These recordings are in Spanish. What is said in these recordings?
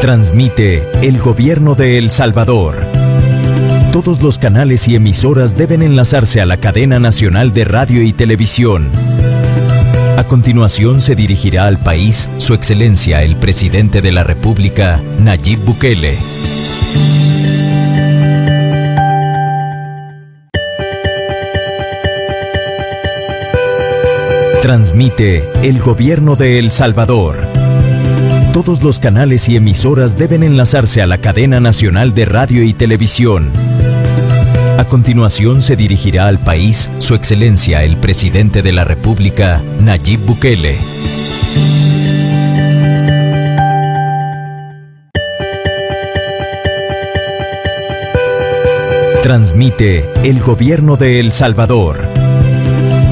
Transmite el Gobierno de El Salvador. Todos los canales y emisoras deben enlazarse a la cadena nacional de radio y televisión. A continuación se dirigirá al país Su Excelencia el Presidente de la República, Nayib Bukele. Transmite el Gobierno de El Salvador. Todos los canales y emisoras deben enlazarse a la cadena nacional de radio y televisión. A continuación se dirigirá al país Su Excelencia el Presidente de la República, Nayib Bukele. Transmite el Gobierno de El Salvador.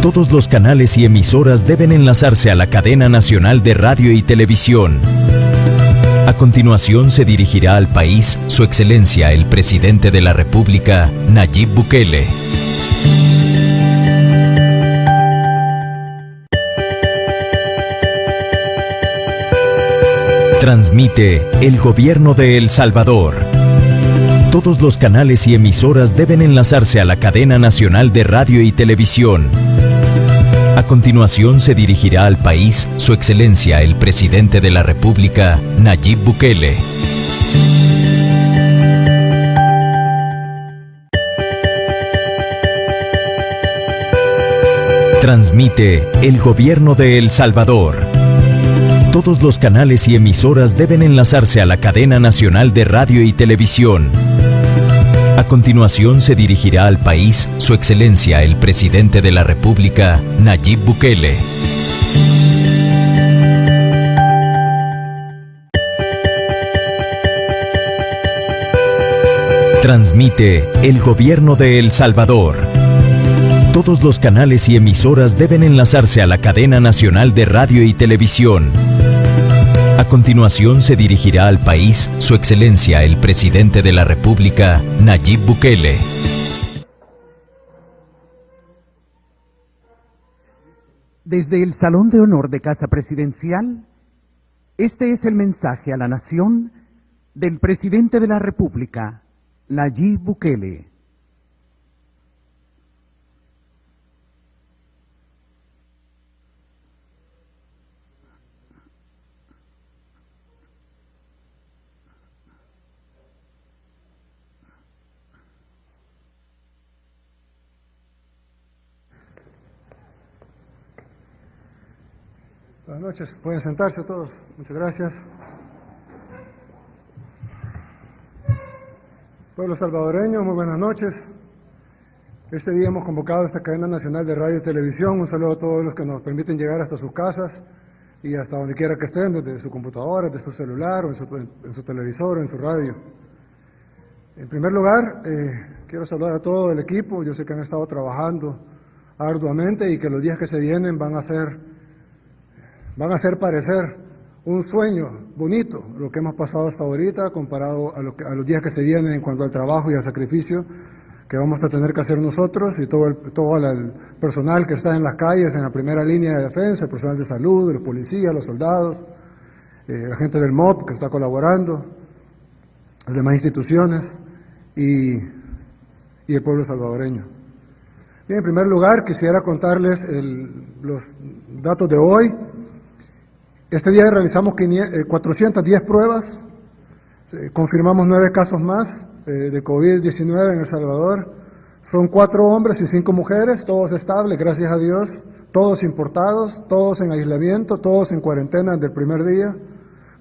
Todos los canales y emisoras deben enlazarse a la cadena nacional de radio y televisión. A continuación se dirigirá al país Su Excelencia el Presidente de la República, Nayib Bukele. Transmite el Gobierno de El Salvador. Todos los canales y emisoras deben enlazarse a la cadena nacional de radio y televisión. A continuación se dirigirá al país Su Excelencia el Presidente de la República, Nayib Bukele. Transmite el Gobierno de El Salvador. Todos los canales y emisoras deben enlazarse a la cadena nacional de radio y televisión. A continuación se dirigirá al país Su Excelencia el Presidente de la República, Nayib Bukele. Transmite el Gobierno de El Salvador. Todos los canales y emisoras deben enlazarse a la cadena nacional de radio y televisión. A continuación se dirigirá al país Su Excelencia el Presidente de la República, Nayib Bukele. Desde el Salón de Honor de Casa Presidencial, este es el mensaje a la nación del Presidente de la República, Nayib Bukele. Buenas noches, pueden sentarse todos. Muchas gracias. Pueblo salvadoreño, muy buenas noches. Este día hemos convocado a esta cadena nacional de radio y televisión. Un saludo a todos los que nos permiten llegar hasta sus casas y hasta donde quiera que estén, desde su computadora, desde su celular, o en su televisor, o en su radio. En primer lugar, quiero saludar a todo el equipo. Yo sé que han estado trabajando arduamente y que los días que se vienen van a hacer parecer un sueño bonito lo que hemos pasado hasta ahorita comparado a los días que se vienen en cuanto al trabajo y al sacrificio que vamos a tener que hacer nosotros y todo el personal que está en las calles, en la primera línea de defensa, el personal de salud, los policías, los soldados, la gente del MOP que está colaborando, las demás instituciones y el pueblo salvadoreño. Bien, en primer lugar quisiera contarles los datos de hoy. Este día realizamos 410 pruebas, confirmamos 9 casos más de COVID-19 en El Salvador. Son 4 hombres y 5 mujeres, todos estables, gracias a Dios, todos importados, todos en aislamiento, todos en cuarentena desde el primer día.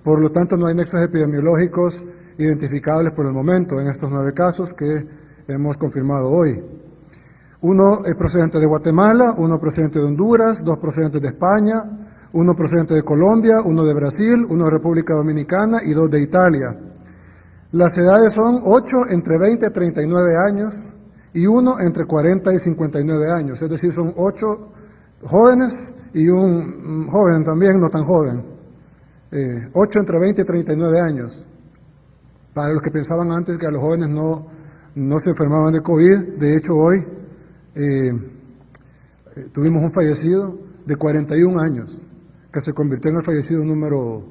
Por lo tanto, no hay nexos epidemiológicos identificables por el momento en estos 9 casos que hemos confirmado hoy. Uno es procedente de Guatemala, uno procedente de Honduras, 2 procedentes de España, 1 procedente de Colombia, 1 de Brasil, 1 de República Dominicana y 2 de Italia. Las edades son 8 entre 20 y 39 años y 1 entre 40 y 59 años, es decir, son 8 jóvenes y un joven también, no tan joven. 8 entre 20 y 39 años. Para los que pensaban antes que a los jóvenes no se enfermaban de COVID, de hecho hoy tuvimos un fallecido de 41 años, que se convirtió en el fallecido número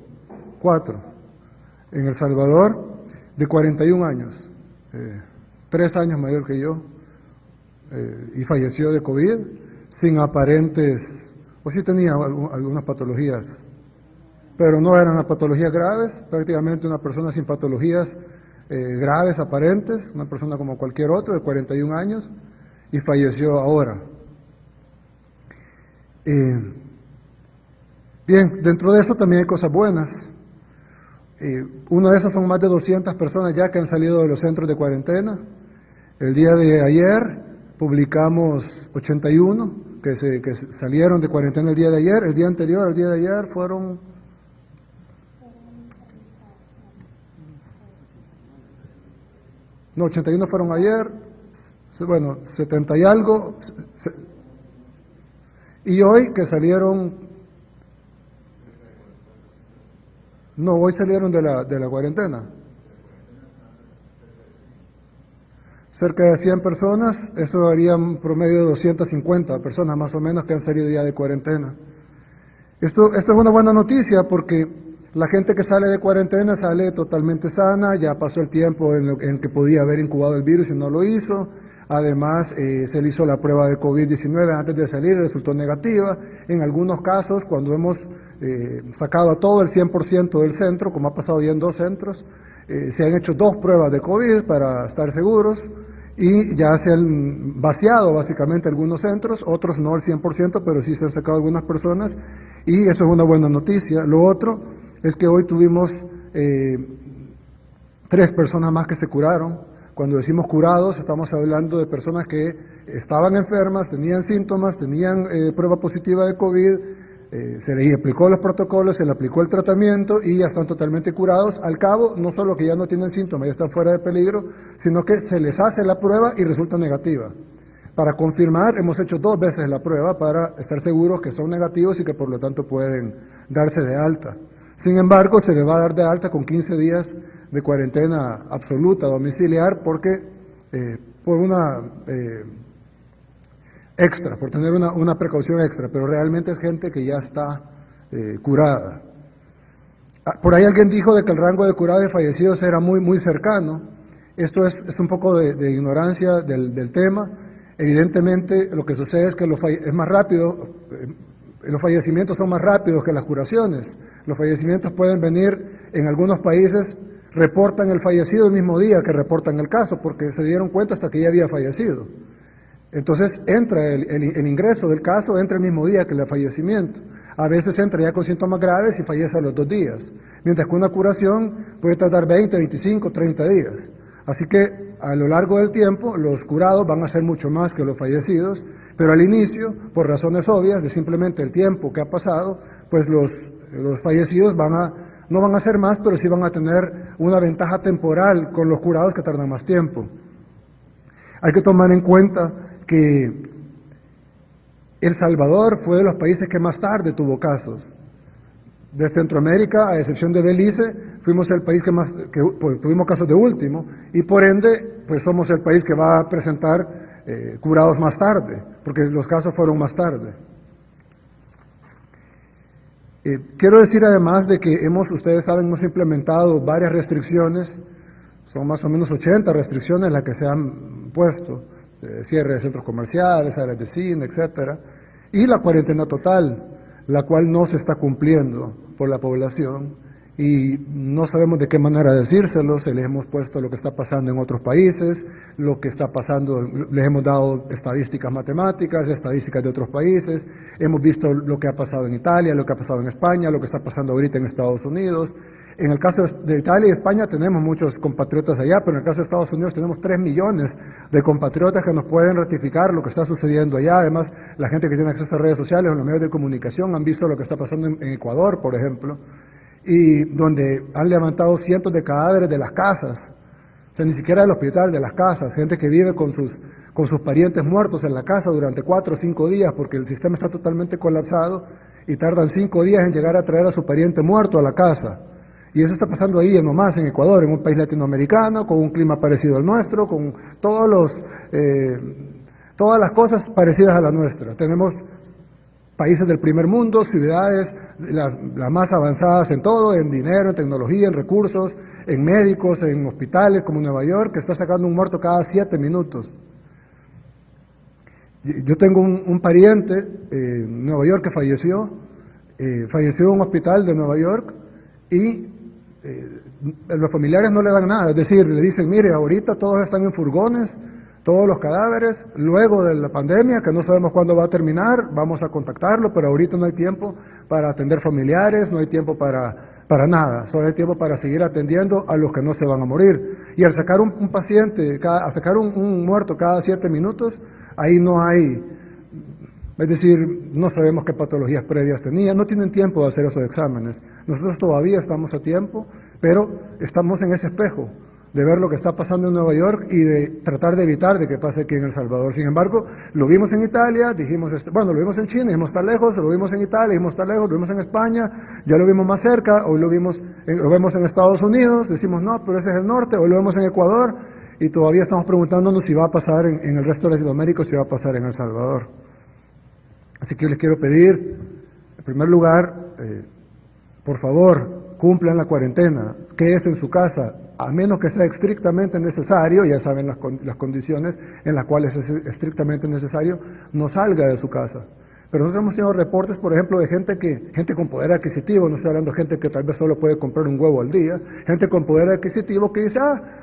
4. en El Salvador, de 41 años, 3 años mayor que yo, y falleció de COVID, sin aparentes, o sí tenía algunas patologías, pero no eran patologías graves, prácticamente una persona sin patologías graves aparentes, una persona como cualquier otro de 41 años, y falleció ahora. Bien, dentro de eso también hay cosas buenas. Una de esas son más de 200 personas ya que han salido de los centros de cuarentena. El día de ayer publicamos 81 que salieron de cuarentena el día de ayer. El día anterior, el día de ayer, fueron... No, 81 fueron ayer, bueno, 70 y algo. Y hoy que salieron... No, hoy salieron de la cuarentena. Cerca de 100 personas, eso haría un promedio de 250 personas más o menos que han salido ya de cuarentena. Esto es una buena noticia porque la gente que sale de cuarentena sale totalmente sana, ya pasó el tiempo en el que podía haber incubado el virus y no lo hizo. Además, se le hizo la prueba de COVID-19 antes de salir, resultó negativa. En algunos casos, cuando hemos sacado a todo el 100% del centro, como ha pasado ya en 2 centros, se han hecho 2 pruebas de COVID para estar seguros y ya se han vaciado básicamente algunos centros, otros no al 100%, pero sí se han sacado algunas personas y eso es una buena noticia. Lo otro es que hoy tuvimos 3 personas más que se curaron. Cuando decimos curados, estamos hablando de personas que estaban enfermas, tenían síntomas, tenían prueba positiva de COVID, se les aplicó los protocolos, se les aplicó el tratamiento y ya están totalmente curados. Al cabo, no solo que ya no tienen síntomas, ya están fuera de peligro, sino que se les hace la prueba y resulta negativa. Para confirmar, hemos hecho 2 veces la prueba para estar seguros que son negativos y que por lo tanto pueden darse de alta. Sin embargo, se les va a dar de alta con 15 días de cuarentena absoluta domiciliar porque por una extra, por tener una precaución extra, pero realmente es gente que ya está curada. Por ahí alguien dijo de que el rango de curados y fallecidos era muy cercano. Esto es un poco de ignorancia del tema. Evidentemente lo que sucede es que es más rápido. Los fallecimientos son más rápidos que las curaciones. Los fallecimientos pueden venir, en algunos países reportan el fallecido el mismo día que reportan el caso, porque se dieron cuenta hasta que ya había fallecido. Entonces entra el ingreso del caso, entra el mismo día que el fallecimiento. A veces entra ya con síntomas graves y fallece a los 2 días, mientras que una curación puede tardar 20, 25, 30 días. Así que a lo largo del tiempo los curados van a ser mucho más que los fallecidos, pero al inicio, por razones obvias de simplemente el tiempo que ha pasado, pues los fallecidos no van a ser más, pero sí van a tener una ventaja temporal con los curados que tardan más tiempo. Hay que tomar en cuenta que El Salvador fue de los países que más tarde tuvo casos. De Centroamérica, a excepción de Belice, fuimos el país que pues, tuvimos casos de último y por ende pues somos el país que va a presentar curados más tarde, porque los casos fueron más tarde. Quiero decir además de que ustedes saben, hemos implementado varias restricciones, son más o menos 80 restricciones las que se han puesto, cierre de centros comerciales, áreas de cine, etcétera, y la cuarentena total, la cual no se está cumpliendo por la población y no sabemos de qué manera decírselo. Se les hemos puesto lo que está pasando en otros países, lo que está pasando, les hemos dado estadísticas matemáticas, estadísticas de otros países, hemos visto lo que ha pasado en Italia, lo que ha pasado en España, lo que está pasando ahorita en Estados Unidos. En el caso de Italia y España tenemos muchos compatriotas allá, pero en el caso de Estados Unidos tenemos 3 millones de compatriotas que nos pueden ratificar lo que está sucediendo allá. Además, la gente que tiene acceso a redes sociales o en los medios de comunicación han visto lo que está pasando en Ecuador, por ejemplo, y donde han levantado cientos de cadáveres de las casas, o sea, ni siquiera del hospital, de las casas, gente que vive con sus parientes muertos en la casa durante 4 o 5 días porque el sistema está totalmente colapsado y tardan 5 días en llegar a traer a su pariente muerto a la casa. Y eso está pasando ahí nomás en Ecuador, en un país latinoamericano, con un clima parecido al nuestro, con todas las cosas parecidas a la nuestra. Tenemos países del primer mundo, ciudades las más avanzadas en todo, en dinero, en tecnología, en recursos, en médicos, en hospitales como Nueva York, que está sacando un muerto cada 7 minutos. Yo tengo un pariente en Nueva York que falleció en un hospital de Nueva York y los familiares no le dan nada, es decir, le dicen, mire, ahorita todos están en furgones, todos los cadáveres, luego de la pandemia, que no sabemos cuándo va a terminar, vamos a contactarlo, pero ahorita no hay tiempo para atender familiares, no hay tiempo para nada, solo hay tiempo para seguir atendiendo a los que no se van a morir. Y al sacar un paciente, a sacar un muerto cada 7 minutos, ahí no hay, es decir, no sabemos qué patologías previas tenía, no tienen tiempo de hacer esos exámenes. Nosotros todavía estamos a tiempo, pero estamos en ese espejo de ver lo que está pasando en Nueva York y de tratar de evitar de que pase aquí en El Salvador. Sin embargo, lo vimos en Italia, dijimos, bueno, lo vimos en China, dijimos está lejos, lo vimos en Italia, dijimos está lejos, lo vimos en España, ya lo vimos más cerca, hoy lo vemos en Estados Unidos, decimos no, pero ese es el norte, hoy lo vemos en Ecuador y todavía estamos preguntándonos si va a pasar en el resto de Latinoamérica o si va a pasar en El Salvador. Así que yo les quiero pedir, en primer lugar, por favor, cumplan la cuarentena, quédese en su casa, a menos que sea estrictamente necesario, ya saben las condiciones en las cuales es estrictamente necesario, no salga de su casa. Pero nosotros hemos tenido reportes, por ejemplo, de gente con poder adquisitivo, no estoy hablando de gente que tal vez solo puede comprar un huevo al día, gente con poder adquisitivo que dice,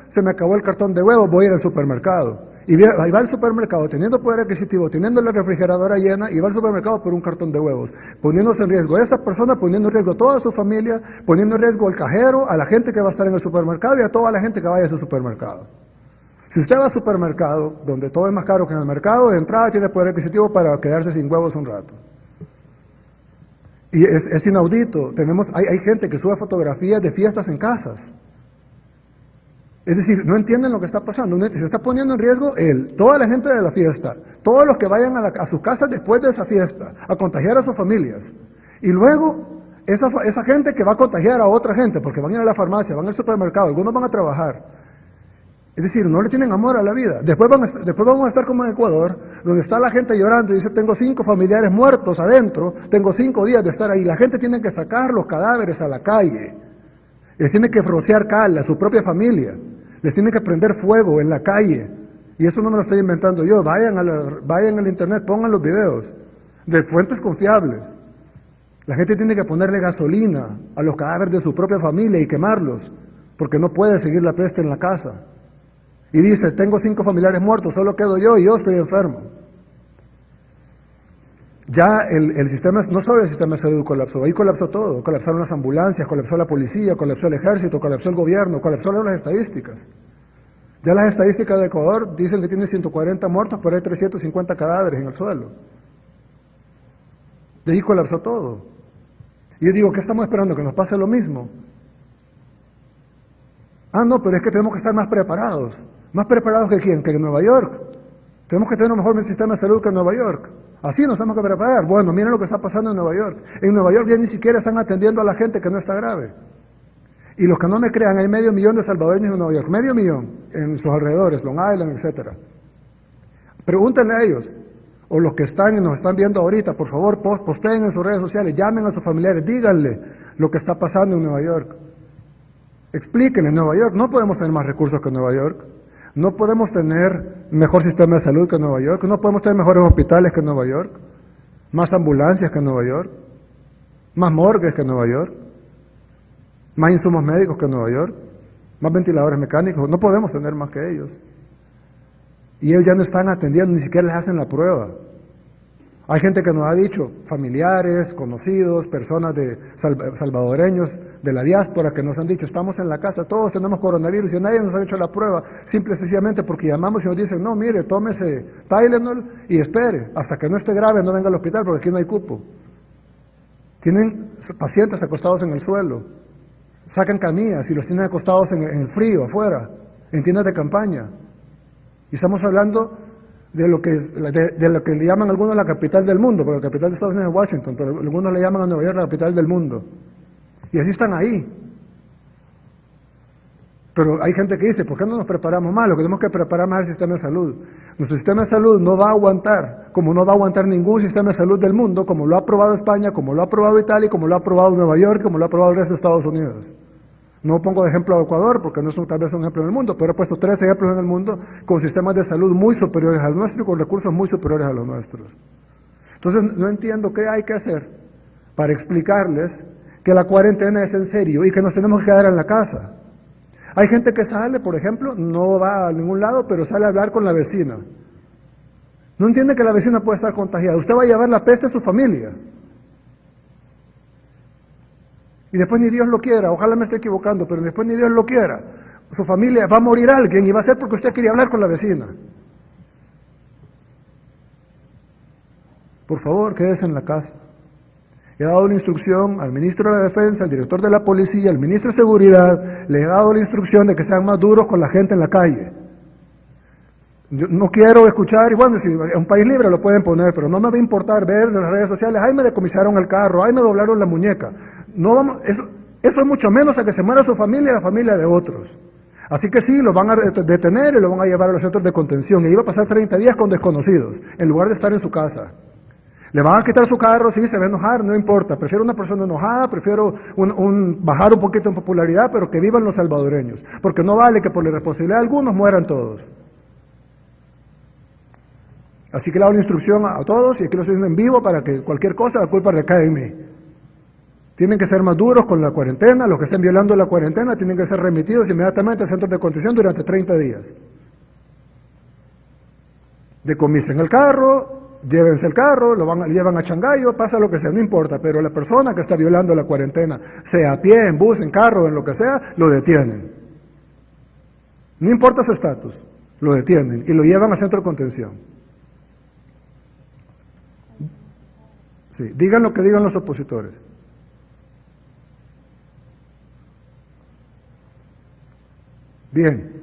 se me acabó el cartón de huevos, voy a ir al supermercado. Y va al supermercado teniendo poder adquisitivo, teniendo la refrigeradora llena, y va al supermercado por un cartón de huevos, poniéndose en riesgo a esa persona, poniendo en riesgo a toda su familia, poniendo en riesgo al cajero, a la gente que va a estar en el supermercado y a toda la gente que vaya a ese supermercado. Si usted va al supermercado, donde todo es más caro que en el mercado, de entrada tiene poder adquisitivo para quedarse sin huevos un rato. Y es inaudito. Hay gente que sube fotografías de fiestas en casas. Es decir, no entienden lo que está pasando. Se está poniendo en riesgo toda la gente de la fiesta, todos los que vayan a sus casas después de esa fiesta, a contagiar a sus familias. Y luego, esa gente que va a contagiar a otra gente, porque van a ir a la farmacia, van al supermercado, algunos van a trabajar. Es decir, no le tienen amor a la vida. Después vamos a estar como en Ecuador, donde está la gente llorando y dice, tengo 5 familiares muertos adentro, tengo 5 días de estar ahí. La gente tiene que sacar los cadáveres a la calle. Les tiene que rociar cal a su propia familia. Les tiene que prender fuego en la calle. Y eso no me lo estoy inventando yo. Vayan al internet, pongan los videos de fuentes confiables. La gente tiene que ponerle gasolina a los cadáveres de su propia familia y quemarlos, porque no puede seguir la peste en la casa. Y dice, tengo 5 familiares muertos, solo quedo yo y yo estoy enfermo. Ya el sistema, no solo el sistema de salud colapsó, ahí colapsó todo. Colapsaron las ambulancias, colapsó la policía, colapsó el ejército, colapsó el gobierno, colapsaron las estadísticas. Ya las estadísticas de Ecuador dicen que tiene 140 muertos, pero hay 350 cadáveres en el suelo. De ahí colapsó todo. Y yo digo, ¿qué estamos esperando? ¿Que nos pase lo mismo? No, pero es que tenemos que estar más preparados. ¿Más preparados que quién? Que en Nueva York. Tenemos que tener un mejor sistema de salud que en Nueva York. Así nos tenemos que preparar. Bueno, miren lo que está pasando en Nueva York. En Nueva York ya ni siquiera están atendiendo a la gente que no está grave. Y los que no me crean, hay 500,000 de salvadoreños en Nueva York. 500,000 en sus alrededores, Long Island, etc. Pregúntenle a ellos. O los que están y nos están viendo ahorita, por favor, posteen en sus redes sociales, llamen a sus familiares, díganle lo que está pasando en Nueva York. Explíquenle, en Nueva York no podemos tener más recursos que Nueva York. No podemos tener mejor sistema de salud que Nueva York, no podemos tener mejores hospitales que Nueva York, más ambulancias que Nueva York, más morgues que Nueva York, más insumos médicos que Nueva York, más ventiladores mecánicos, no podemos tener más que ellos. Y ellos ya no están atendiendo, ni siquiera les hacen la prueba. Hay gente que nos ha dicho, familiares, conocidos, personas salvadoreños de la diáspora que nos han dicho, estamos en la casa, todos tenemos coronavirus y nadie nos ha hecho la prueba, simple y sencillamente porque llamamos y nos dicen, no, mire, tómese Tylenol y espere, hasta que no esté grave, no venga al hospital porque aquí no hay cupo. Tienen pacientes acostados en el suelo, sacan camillas y los tienen acostados en el frío, afuera, en tiendas de campaña. Y estamos hablando de lo que le llaman algunos la capital del mundo, porque la capital de Estados Unidos es Washington, pero algunos le llaman a Nueva York la capital del mundo. Y así están ahí. Pero hay gente que dice, ¿por qué no nos preparamos más? Lo que tenemos que preparar más es el sistema de salud. Nuestro sistema de salud no va a aguantar, como no va a aguantar ningún sistema de salud del mundo, como lo ha aprobado España, como lo ha aprobado Italia, como lo ha aprobado Nueva York, como lo ha aprobado el resto de Estados Unidos. No pongo de ejemplo a Ecuador, porque no es tal vez un ejemplo en el mundo, pero he puesto 3 ejemplos en el mundo con sistemas de salud muy superiores al nuestro y con recursos muy superiores a los nuestros. Entonces, no entiendo qué hay que hacer para explicarles que la cuarentena es en serio y que nos tenemos que quedar en la casa. Hay gente que sale, por ejemplo, no va a ningún lado, pero sale a hablar con la vecina. No entiende que la vecina puede estar contagiada. Usted va a llevar la peste a su familia. Y después ni Dios lo quiera, ojalá me esté equivocando, pero después ni Dios lo quiera. Su familia va a morir alguien y va a ser porque usted quería hablar con la vecina. Por favor, quédese en la casa. He dado la instrucción al ministro de la Defensa, al director de la Policía, al ministro de Seguridad, le he dado la instrucción de que sean más duros con la gente en la calle. Yo no quiero escuchar, y bueno, si es un país libre lo pueden poner, pero no me va a importar ver en las redes sociales, ay, me decomisaron el carro, ay, me doblaron la muñeca. No vamos, eso es mucho menos a que se muera su familia y la familia de otros. Así que sí, lo van a detener y lo van a llevar a los centros de contención, y ahí va a pasar 30 días con desconocidos, en lugar de estar en su casa. Le van a quitar su carro, sí, se va a enojar, no importa. Prefiero una persona enojada, prefiero bajar un poquito en popularidad, pero que vivan los salvadoreños. Porque no vale que por la irresponsabilidad de algunos mueran todos. Así que le hago la instrucción a todos, y aquí lo estoy diciendo en vivo, para que cualquier cosa la culpa recae en mí. Tienen que ser más duros con la cuarentena, los que estén violando la cuarentena tienen que ser remitidos inmediatamente a centros de contención durante 30 días. Decomisen el carro, llévense el carro, lo llevan a Changayo, pasa lo que sea, no importa, pero la persona que está violando la cuarentena, sea a pie, en bus, en carro, en lo que sea, lo detienen. No importa su estatus, lo detienen y lo llevan a centro de contención. Sí, digan lo que digan los opositores. Bien.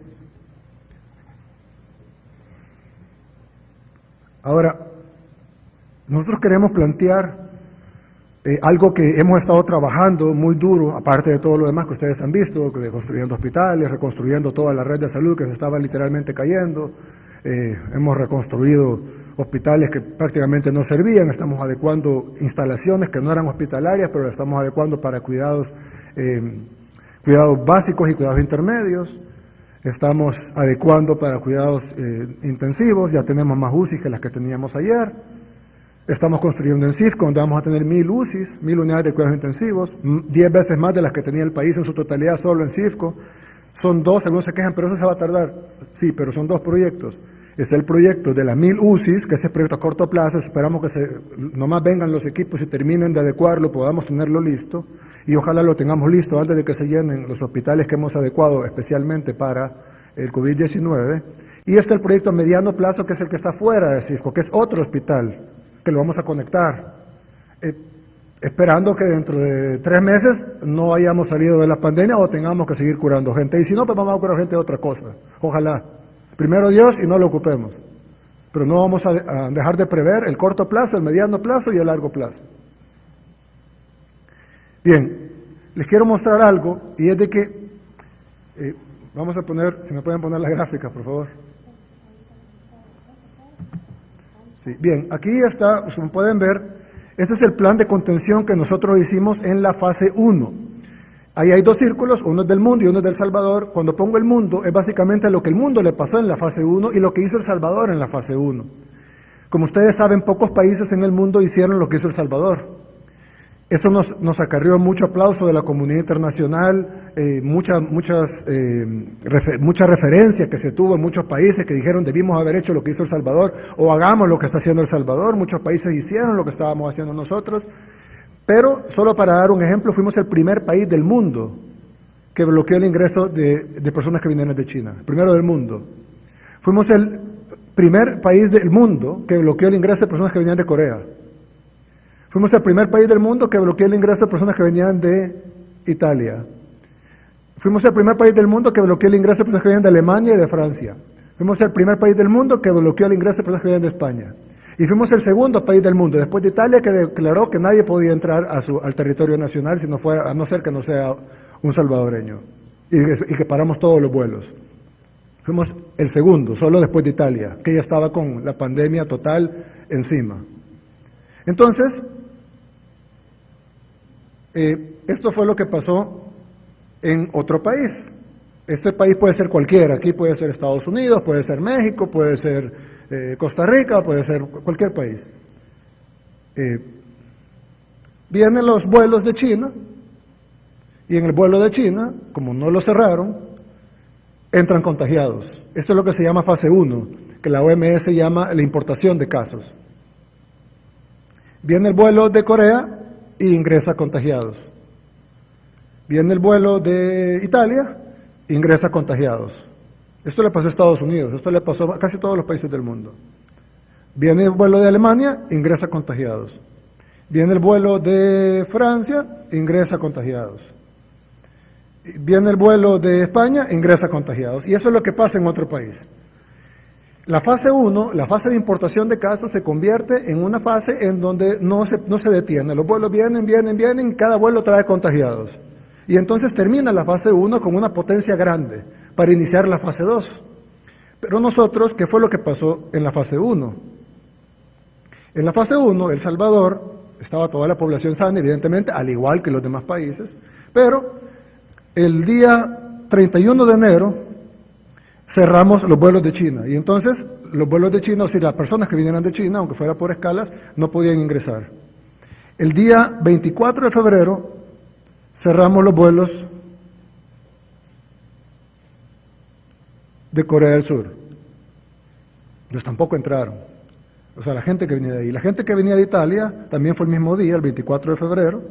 Ahora, nosotros queremos plantear algo que hemos estado trabajando muy duro, aparte de todo lo demás que ustedes han visto, de construyendo hospitales, reconstruyendo toda la red de salud que se estaba literalmente cayendo. Hemos reconstruido hospitales que prácticamente no servían, estamos adecuando instalaciones que no eran hospitalarias, pero las estamos adecuando para cuidados básicos y cuidados intermedios. Estamos adecuando para cuidados intensivos, ya tenemos más UCIs que las que teníamos ayer. Estamos construyendo en CIFCO, donde vamos a tener 1000 UCIs, 1000 unidades de cuidados intensivos, 10 veces más de las que tenía el país en su totalidad solo en CIFCO. Son 2, algunos se quejan, pero eso se va a tardar. Sí, pero son 2 proyectos. Es el proyecto de las 1000 UCIs, que es el proyecto a corto plazo, esperamos que nomás vengan los equipos y terminen de adecuarlo, podamos tenerlo listo, y ojalá lo tengamos listo antes de que se llenen los hospitales que hemos adecuado especialmente para el COVID-19. Y este es el proyecto a mediano plazo, que es el que está fuera de CIFCO, que es otro hospital, que lo vamos a conectar, esperando que dentro de 3 meses no hayamos salido de la pandemia o tengamos que seguir curando gente. Y si no, pues vamos a curar gente de otra cosa. Ojalá. Primero Dios y no lo ocupemos. Pero no vamos a dejar de prever el corto plazo, el mediano plazo y el largo plazo. Bien, les quiero mostrar algo, y es de que, vamos a poner, si me pueden poner la gráfica, por favor. Sí, bien, aquí está, como pueden ver, este es el plan de contención que nosotros hicimos en la fase 1. Ahí hay 2 círculos, uno es del mundo y uno es del Salvador. Cuando pongo el mundo, es básicamente lo que el mundo le pasó en la fase 1 y lo que hizo El Salvador en la fase 1. Como ustedes saben, pocos países en el mundo hicieron lo que hizo El Salvador. Eso nos acarrió mucho aplauso de la comunidad internacional, mucha referencia que se tuvo en muchos países que dijeron debimos haber hecho lo que hizo El Salvador o hagamos lo que está haciendo El Salvador. Muchos países hicieron lo que estábamos haciendo nosotros, pero solo para dar un ejemplo, fuimos el primer país del mundo que bloqueó el ingreso de personas que vinieron de China, el primero del mundo. Fuimos el primer país del mundo que bloqueó el ingreso de personas que venían de Corea. Fuimos el primer país del mundo que bloqueó el ingreso de personas que venían de Italia. Fuimos el primer país del mundo que bloqueó el ingreso de personas que venían de Alemania y de Francia. Fuimos el primer país del mundo que bloqueó el ingreso de personas que venían de España. Y fuimos el segundo país del mundo, después de Italia, que declaró que nadie podía entrar al territorio nacional a no ser que no sea un salvadoreño. y que paramos todos los vuelos. Fuimos el segundo, solo después de Italia, que ya estaba con la pandemia total encima. Entonces, esto fue lo que pasó en otro país. Este país puede ser cualquiera, aquí puede ser Estados Unidos, puede ser México, puede ser Costa Rica, puede ser cualquier país. Vienen los vuelos de China, y en el vuelo de China, como no lo cerraron, entran contagiados. Esto es lo que se llama fase 1, que la OMS llama la importación de casos. Viene el vuelo de Corea y ingresa contagiados. Viene el vuelo de Italia, ingresa contagiados. Esto le pasó a Estados Unidos, esto le pasó a casi todos los países del mundo. Viene el vuelo de Alemania, ingresa contagiados. Viene el vuelo de Francia, ingresa contagiados. Viene el vuelo de España, ingresa contagiados. Y eso es lo que pasa en otro país. La fase 1, la fase de importación de casos, se convierte en una fase en donde no se detiene. Los vuelos vienen, y cada vuelo trae contagiados. Y entonces termina la fase 1 con una potencia grande para iniciar la fase 2. Pero nosotros, ¿qué fue lo que pasó en la fase 1? En la fase 1, El Salvador, estaba toda la población sana, evidentemente, al igual que los demás países, pero el día 31 de enero cerramos los vuelos de China, y entonces los vuelos de China, o sea, las personas que vinieran de China, aunque fuera por escalas, no podían ingresar. El día 24 de febrero cerramos los vuelos de Corea del Sur. Ellos tampoco entraron. O sea, la gente que venía de ahí. La gente que venía de Italia también fue el mismo día, el 24 de febrero,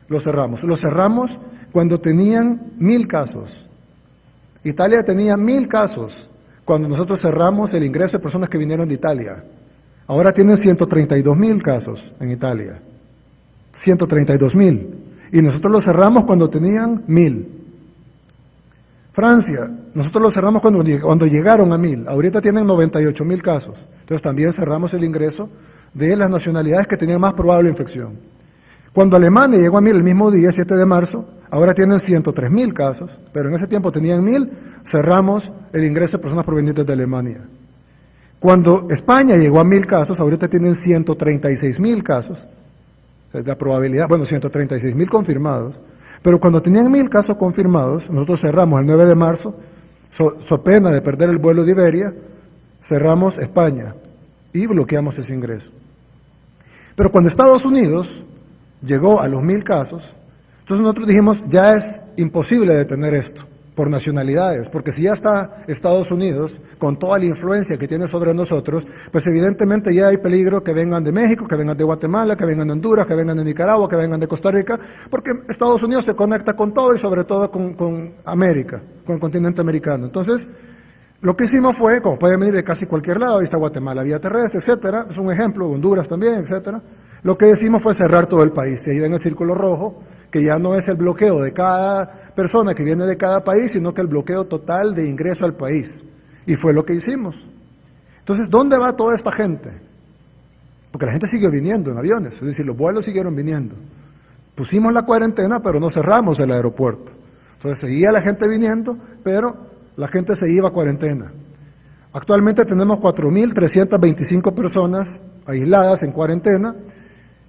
lo cerramos. Lo cerramos cuando tenían 1,000 casos. Italia tenía 1,000 casos cuando nosotros cerramos el ingreso de personas que vinieron de Italia. Ahora tienen 132,000 casos en Italia. 132,000. Y nosotros lo cerramos cuando tenían 1,000. Francia, nosotros lo cerramos cuando llegaron a 1,000. Ahorita tienen 98,000 casos. Entonces también cerramos el ingreso de las nacionalidades que tenían más probable infección. Cuando Alemania llegó a 1,000 el mismo día, 7 de marzo, ahora tienen 103,000 casos, pero en ese tiempo tenían 1,000, cerramos el ingreso de personas provenientes de Alemania. Cuando España llegó a 1,000 casos, ahorita tienen 136,000 casos. La probabilidad, 136,000 confirmados, pero cuando tenían 1,000 casos confirmados, nosotros cerramos el 9 de marzo, so pena de perder el vuelo de Iberia, cerramos España y bloqueamos ese ingreso. Pero cuando Estados Unidos llegó a los 1,000 casos, entonces nosotros dijimos, ya es imposible detener esto por nacionalidades, porque si ya está Estados Unidos con toda la influencia que tiene sobre nosotros, pues evidentemente ya hay peligro que vengan de México, que vengan de Guatemala, que vengan de Honduras, que vengan de Nicaragua, que vengan de Costa Rica, porque Estados Unidos se conecta con todo y sobre todo con América, con el continente americano. Entonces, lo que hicimos fue, como pueden venir de casi cualquier lado, ahí está Guatemala, vía terrestre, etcétera, es un ejemplo, Honduras también, etcétera. Lo que decimos fue cerrar todo el país. Y ahí ven el círculo rojo, que ya no es el bloqueo de cada persona que viene de cada país, sino que el bloqueo total de ingreso al país. Y fue lo que hicimos. Entonces, ¿dónde va toda esta gente? Porque la gente siguió viniendo en aviones, es decir, los vuelos siguieron viniendo. Pusimos la cuarentena, pero no cerramos el aeropuerto. Entonces, seguía la gente viniendo, pero la gente se iba a cuarentena. Actualmente tenemos 4,325 personas aisladas en cuarentena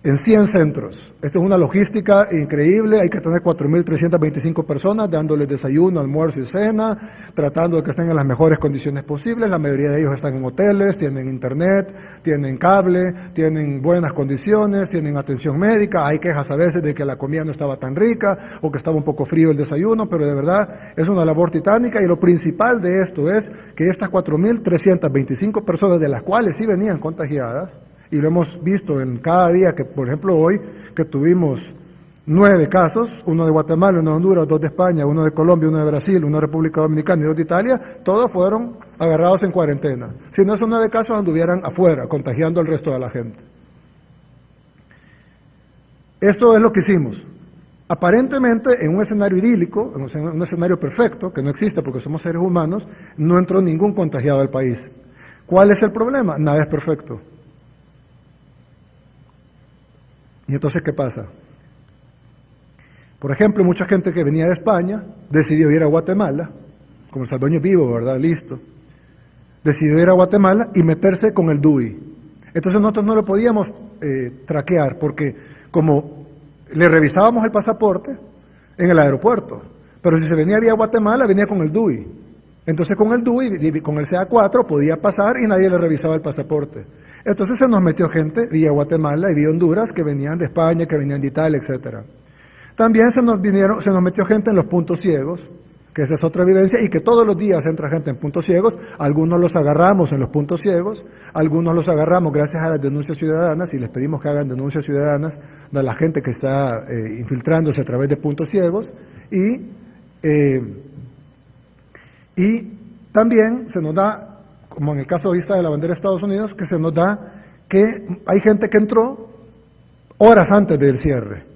en 100 centros. Esta es una logística increíble, hay que tener 4,325 personas dándoles desayuno, almuerzo y cena, tratando de que estén en las mejores condiciones posibles. La mayoría de ellos están en hoteles, tienen internet, tienen cable, tienen buenas condiciones, tienen atención médica. Hay quejas a veces de que la comida no estaba tan rica o que estaba un poco frío el desayuno, pero de verdad es una labor titánica, y lo principal de esto es que estas 4,325 personas, de las cuales sí venían contagiadas, y lo hemos visto en cada día, que por ejemplo hoy, que tuvimos 9 casos, uno de Guatemala, uno de Honduras, 2 de España, uno de Colombia, uno de Brasil, uno de República Dominicana y 2 de Italia, todos fueron agarrados en cuarentena. Si no, esos 9 casos anduvieran afuera, contagiando al resto de la gente. Esto es lo que hicimos. Aparentemente, en un escenario idílico, en un escenario perfecto, que no existe porque somos seres humanos, no entró ningún contagiado al país. ¿Cuál es el problema? Nada es perfecto. ¿Y entonces qué pasa? Por ejemplo, mucha gente que venía de España decidió ir a Guatemala, como el salvadoreño es vivo, ¿verdad? Listo. Decidió ir a Guatemala y meterse con el DUI. Entonces nosotros no lo podíamos traquear porque como le revisábamos el pasaporte en el aeropuerto, pero si se venía vía Guatemala, venía con el DUI. Entonces con el DUI, con el CA4, podía pasar y nadie le revisaba el pasaporte. Entonces se nos metió gente vía Guatemala y vía Honduras que venían de España, que venían de Italia, etcétera. También se nos metió gente en los puntos ciegos, que esa es otra evidencia, y que todos los días entra gente en puntos ciegos. Algunos los agarramos en los puntos ciegos, algunos los agarramos gracias a las denuncias ciudadanas, y les pedimos que hagan denuncias ciudadanas de la gente que está infiltrándose a través de puntos ciegos, y también se nos da, como en el caso de la bandera de Estados Unidos, que se nos da que hay gente que entró horas antes del cierre,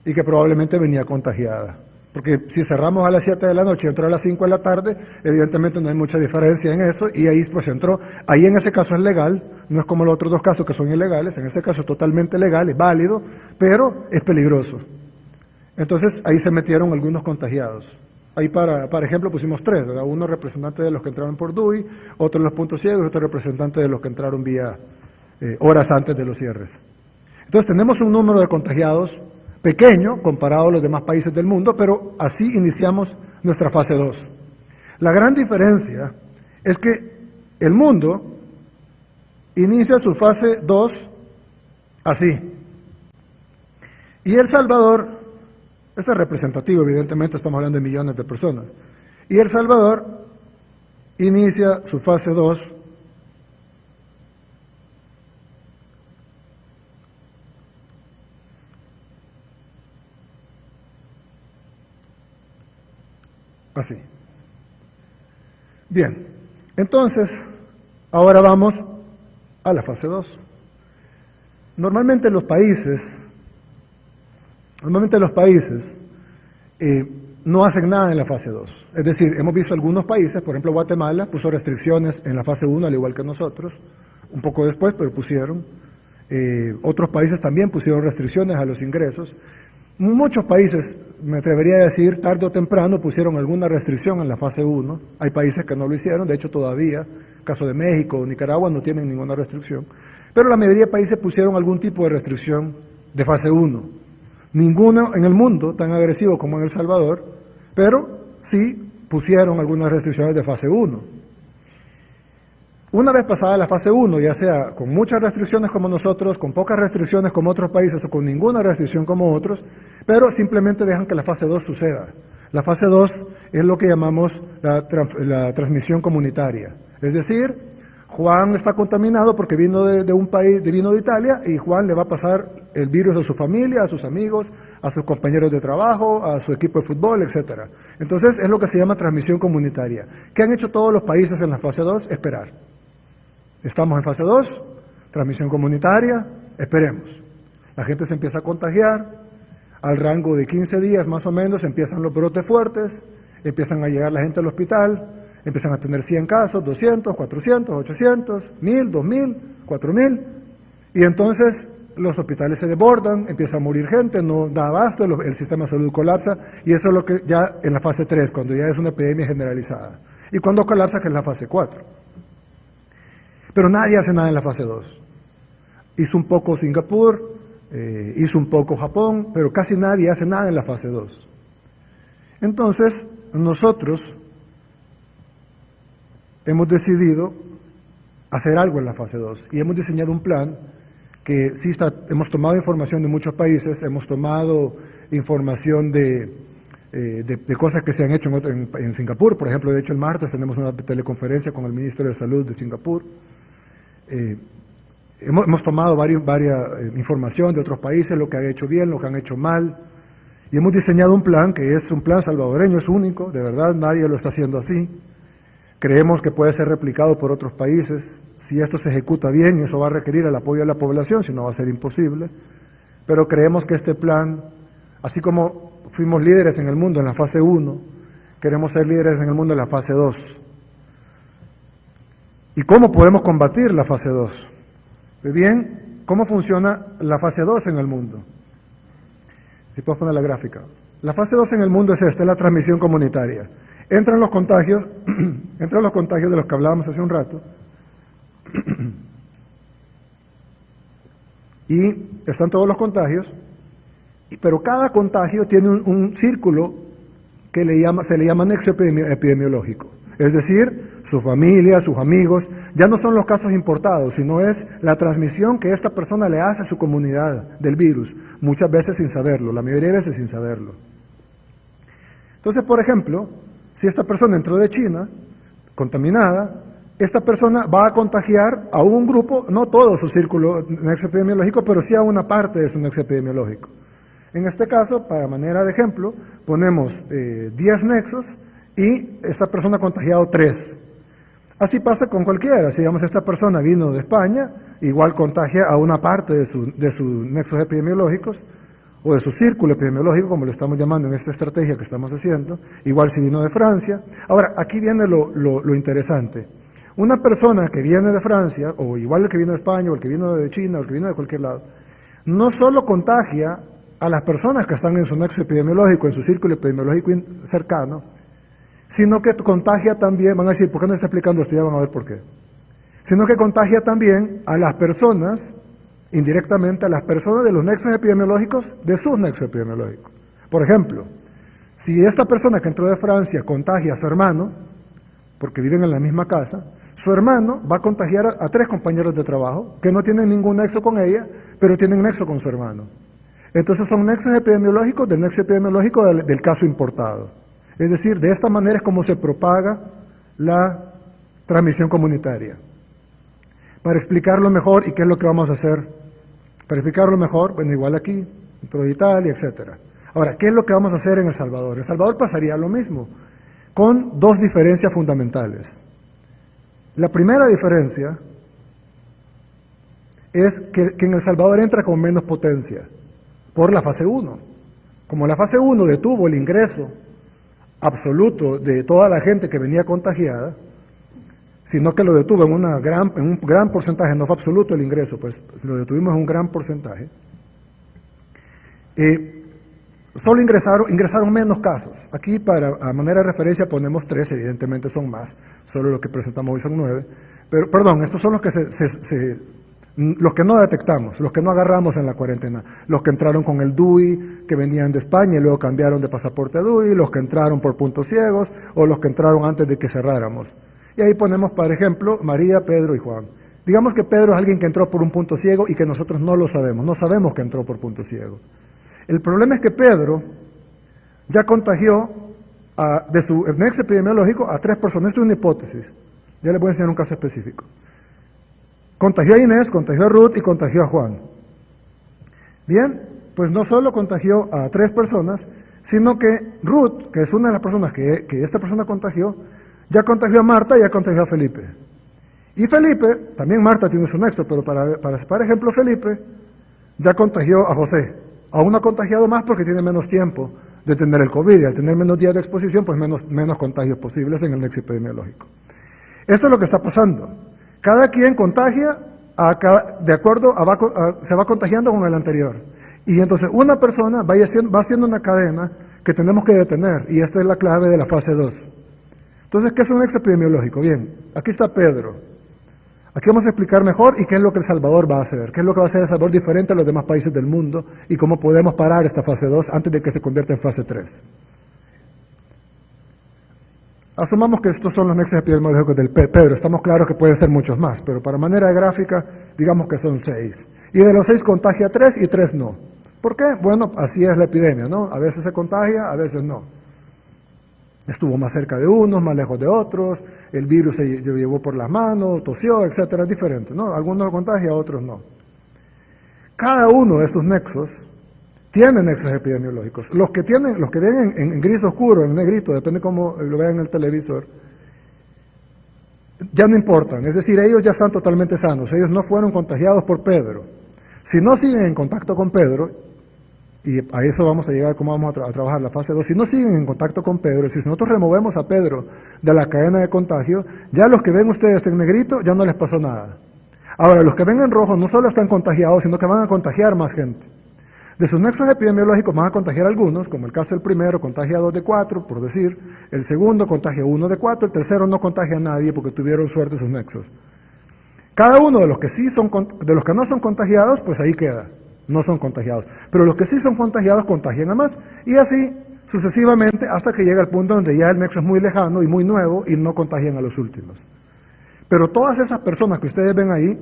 y que probablemente venía contagiada. Porque si cerramos a las 7 de la noche y entró a las 5 de la tarde, evidentemente no hay mucha diferencia en eso, y ahí pues entró. Ahí en ese caso es legal, no es como los otros dos casos que son ilegales, en este caso es totalmente legal, es válido, pero es peligroso. Entonces ahí se metieron algunos contagiados. Ahí para ejemplo pusimos 3, ¿verdad? Uno representante de los que entraron por DUI, otro en los puntos ciegos, y otro representante de los que entraron vía horas antes de los cierres. Entonces tenemos un número de contagiados pequeño comparado a los demás países del mundo, pero así iniciamos nuestra fase 2. La gran diferencia es que el mundo inicia su fase 2 así. Y El Salvador, esto es representativo, evidentemente estamos hablando de millones de personas, y El Salvador inicia su fase 2 así. Bien, entonces, ahora vamos a la fase 2. Normalmente los países no hacen nada en la fase 2. Es decir, hemos visto algunos países, por ejemplo Guatemala puso restricciones en la fase 1 al igual que nosotros, un poco después, pero pusieron. Otros países también pusieron restricciones a los ingresos. Muchos países, me atrevería a decir, tarde o temprano pusieron alguna restricción en la fase 1. Hay países que no lo hicieron, de hecho todavía, caso de México o Nicaragua, no tienen ninguna restricción. Pero la mayoría de países pusieron algún tipo de restricción de fase 1. Ninguno en el mundo tan agresivo como en El Salvador, pero sí pusieron algunas restricciones de fase 1. Una vez pasada la fase 1, ya sea con muchas restricciones como nosotros, con pocas restricciones como otros países o con ninguna restricción como otros, pero simplemente dejan que la fase 2 suceda. La fase 2 es lo que llamamos la transmisión comunitaria. Es decir, Juan está contaminado porque vino de un país, vino de Italia, y Juan le va a pasar el virus a su familia, a sus amigos, a sus compañeros de trabajo, a su equipo de fútbol, etc. Entonces es lo que se llama transmisión comunitaria. ¿Qué han hecho todos los países en la fase 2? Esperar. Estamos en fase 2, transmisión comunitaria, esperemos. La gente se empieza a contagiar, al rango de 15 días más o menos empiezan los brotes fuertes, empiezan a llegar la gente al hospital, empiezan a tener 100 casos, 200, 400, 800, 1000, 2000, 4000, y entonces los hospitales se desbordan, empieza a morir gente, no da abasto, el sistema de salud colapsa, y eso es lo que ya en la fase 3, cuando ya es una epidemia generalizada. Y cuando colapsa, que es la fase 4. Pero nadie hace nada en la fase 2. Hizo un poco Singapur, hizo un poco Japón, pero casi nadie hace nada en la fase 2. Entonces, nosotros hemos decidido hacer algo en la fase 2 y hemos diseñado un plan que sí hemos tomado información de muchos países, hemos tomado información de cosas que se han hecho en Singapur. Por ejemplo, de hecho el martes tenemos una teleconferencia con el ministro de Salud de Singapur. Hemos tomado varias información de otros países, lo que han hecho bien, lo que han hecho mal, y hemos diseñado un plan que es un plan salvadoreño, es único, de verdad nadie lo está haciendo así. Creemos que puede ser replicado por otros países, si esto se ejecuta bien, y eso va a requerir el apoyo de la población, si no va a ser imposible, pero creemos que este plan, así como fuimos líderes en el mundo en la fase 1, queremos ser líderes en el mundo en la fase 2. ¿Y cómo podemos combatir la fase 2? Pues bien, ¿cómo funciona la fase 2 en el mundo? Si puedes poner la gráfica. La fase 2 en el mundo es esta, es la transmisión comunitaria. Entran los contagios, entran los contagios de los que hablábamos hace un rato, y están todos los contagios, pero cada contagio tiene un círculo que se le llama nexo epidemiológico. Es decir, su familia, sus amigos, ya no son los casos importados, sino es la transmisión que esta persona le hace a su comunidad del virus, muchas veces sin saberlo, la mayoría de veces sin saberlo. Entonces, por ejemplo, si esta persona entró de China, contaminada, esta persona va a contagiar a un grupo, no todo su círculo nexo epidemiológico, pero sí a una parte de su nexo epidemiológico. En este caso, para manera de ejemplo, ponemos 10 nexos y esta persona ha contagiado 3. Así pasa con cualquiera. Si digamos esta persona vino de España, igual contagia a una parte de sus nexos epidemiológicos, o de su círculo epidemiológico, como lo estamos llamando en esta estrategia que estamos haciendo, igual si vino de Francia. Ahora, aquí viene lo interesante. Una persona que viene de Francia, o igual el que vino de España, o el que vino de China, o el que vino de cualquier lado, no solo contagia a las personas que están en su nexo epidemiológico, en su círculo epidemiológico cercano, sino que contagia también, van a decir, ¿por qué no está explicando esto? Ya van a ver por qué. Sino que contagia también a las personas, indirectamente a las personas de los nexos epidemiológicos de sus nexos epidemiológicos. Por ejemplo, si esta persona que entró de Francia contagia a su hermano, porque viven en la misma casa, su hermano va a contagiar a 3 compañeros de trabajo que no tienen ningún nexo con ella, pero tienen nexo con su hermano. Entonces son nexos epidemiológicos del nexo epidemiológico del caso importado. Es decir, de esta manera es como se propaga la transmisión comunitaria. Para explicarlo mejor, ¿y qué es lo que vamos a hacer? Para explicarlo mejor, bueno, igual aquí, dentro de Italia, etc. Ahora, ¿qué es lo que vamos a hacer en El Salvador? En El Salvador pasaría lo mismo, con 2 diferencias fundamentales. La primera diferencia es que en El Salvador entra con menos potencia, por la fase 1. Como la fase 1 detuvo el ingreso absoluto de toda la gente que venía contagiada, sino que lo detuvo en un gran porcentaje, no fue absoluto el ingreso, pues lo detuvimos en un gran porcentaje. Solo ingresaron menos casos. Aquí, a manera de referencia, ponemos 3, evidentemente son más, solo lo que presentamos hoy son 9. Pero, perdón, estos son los que los que no detectamos, los que no agarramos en la cuarentena, los que entraron con el DUI, que venían de España y luego cambiaron de pasaporte a DUI, los que entraron por puntos ciegos o los que entraron antes de que cerráramos. Y ahí ponemos, por ejemplo, María, Pedro y Juan. Digamos que Pedro es alguien que entró por un punto ciego y que nosotros no lo sabemos, no sabemos que entró por punto ciego. El problema es que Pedro ya contagió de su nexo epidemiológico a 3 personas. Esto es una hipótesis, ya les voy a enseñar un caso específico. Contagió a Inés, contagió a Ruth y contagió a Juan. Bien, pues no solo contagió a 3 personas, sino que Ruth, que es una de las personas que esta persona contagió, ya contagió a Marta y ya contagió a Felipe. Y Felipe, también Marta tiene su nexo, pero para ejemplo Felipe, ya contagió a José. Aún no ha contagiado más porque tiene menos tiempo de tener el COVID, y al tener menos días de exposición, pues menos contagios posibles en el nexo epidemiológico. Esto es lo que está pasando. Cada quien contagia, de acuerdo se va contagiando con el anterior. Y entonces una persona va haciendo una cadena que tenemos que detener, y esta es la clave de la fase 2. Entonces, ¿qué es un nexo epidemiológico? Bien, aquí está Pedro. Aquí vamos a explicar mejor y qué es lo que El Salvador va a hacer, qué es lo que va a hacer El Salvador diferente a los demás países del mundo y cómo podemos parar esta fase 2 antes de que se convierta en fase 3. Asumamos que estos son los nexos epidemiológicos del Pedro, estamos claros que pueden ser muchos más, pero para manera de gráfica, digamos que son 6. Y de los 6 contagia 3 y 3 no. ¿Por qué? Bueno, así es la epidemia, ¿no? A veces se contagia, a veces no. Estuvo más cerca de unos, más lejos de otros, el virus se llevó por las manos, tosió, etcétera, es diferente, ¿no? Algunos lo contagian, otros no. Cada uno de esos nexos tiene nexos epidemiológicos. Los que ven en gris oscuro, en negrito, depende cómo lo vean en el televisor, ya no importan, es decir, ellos ya están totalmente sanos, ellos no fueron contagiados por Pedro. Si no siguen en contacto con Pedro, y a eso vamos a llegar, cómo vamos a trabajar la fase 2. Si no siguen en contacto con Pedro, si nosotros removemos a Pedro de la cadena de contagio, ya los que ven ustedes en negrito ya no les pasó nada. Ahora, los que ven en rojo no solo están contagiados, sino que van a contagiar más gente. De sus nexos epidemiológicos van a contagiar algunos, como el caso del primero, contagia a 2 de 4, por decir, el segundo contagia a 1 de 4, el tercero no contagia a nadie porque tuvieron suerte sus nexos. Cada uno de los que no son contagiados, pues ahí queda, no son contagiados. Pero los que sí son contagiados contagian a más, y así sucesivamente hasta que llega el punto donde ya el nexo es muy lejano y muy nuevo y no contagian a los últimos. Pero todas esas personas que ustedes ven ahí,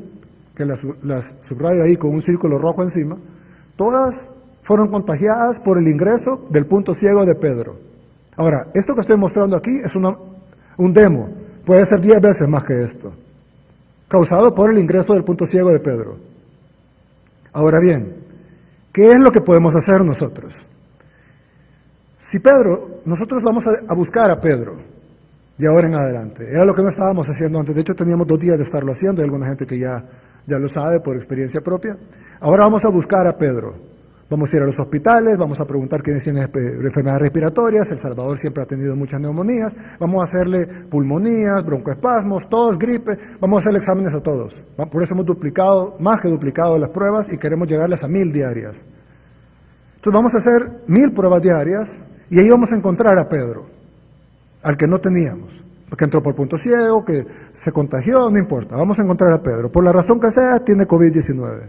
que las subrayo ahí con un círculo rojo encima, todas fueron contagiadas por el ingreso del punto ciego de Pedro. Ahora, esto que estoy mostrando aquí es un demo, puede ser 10 veces más que esto, causado por el ingreso del punto ciego de Pedro. Ahora bien, ¿qué es lo que podemos hacer nosotros? Si nosotros vamos a buscar a Pedro, de ahora en adelante, era lo que no estábamos haciendo antes, de hecho teníamos 2 días de estarlo haciendo, hay alguna gente que ya lo sabe por experiencia propia. Ahora vamos a buscar a Pedro. Vamos a ir a los hospitales, vamos a preguntar quiénes tienen enfermedades respiratorias. El Salvador siempre ha tenido muchas neumonías. Vamos a hacerle pulmonías, broncoespasmos, tos, gripe. Vamos a hacerle exámenes a todos. Por eso hemos más que duplicado las pruebas y queremos llegarles a 1000 diarias. Entonces vamos a hacer 1000 pruebas diarias y ahí vamos a encontrar a Pedro, al que no teníamos. Que entró por punto ciego, que se contagió, no importa, vamos a encontrar a Pedro. Por la razón que sea, tiene COVID-19.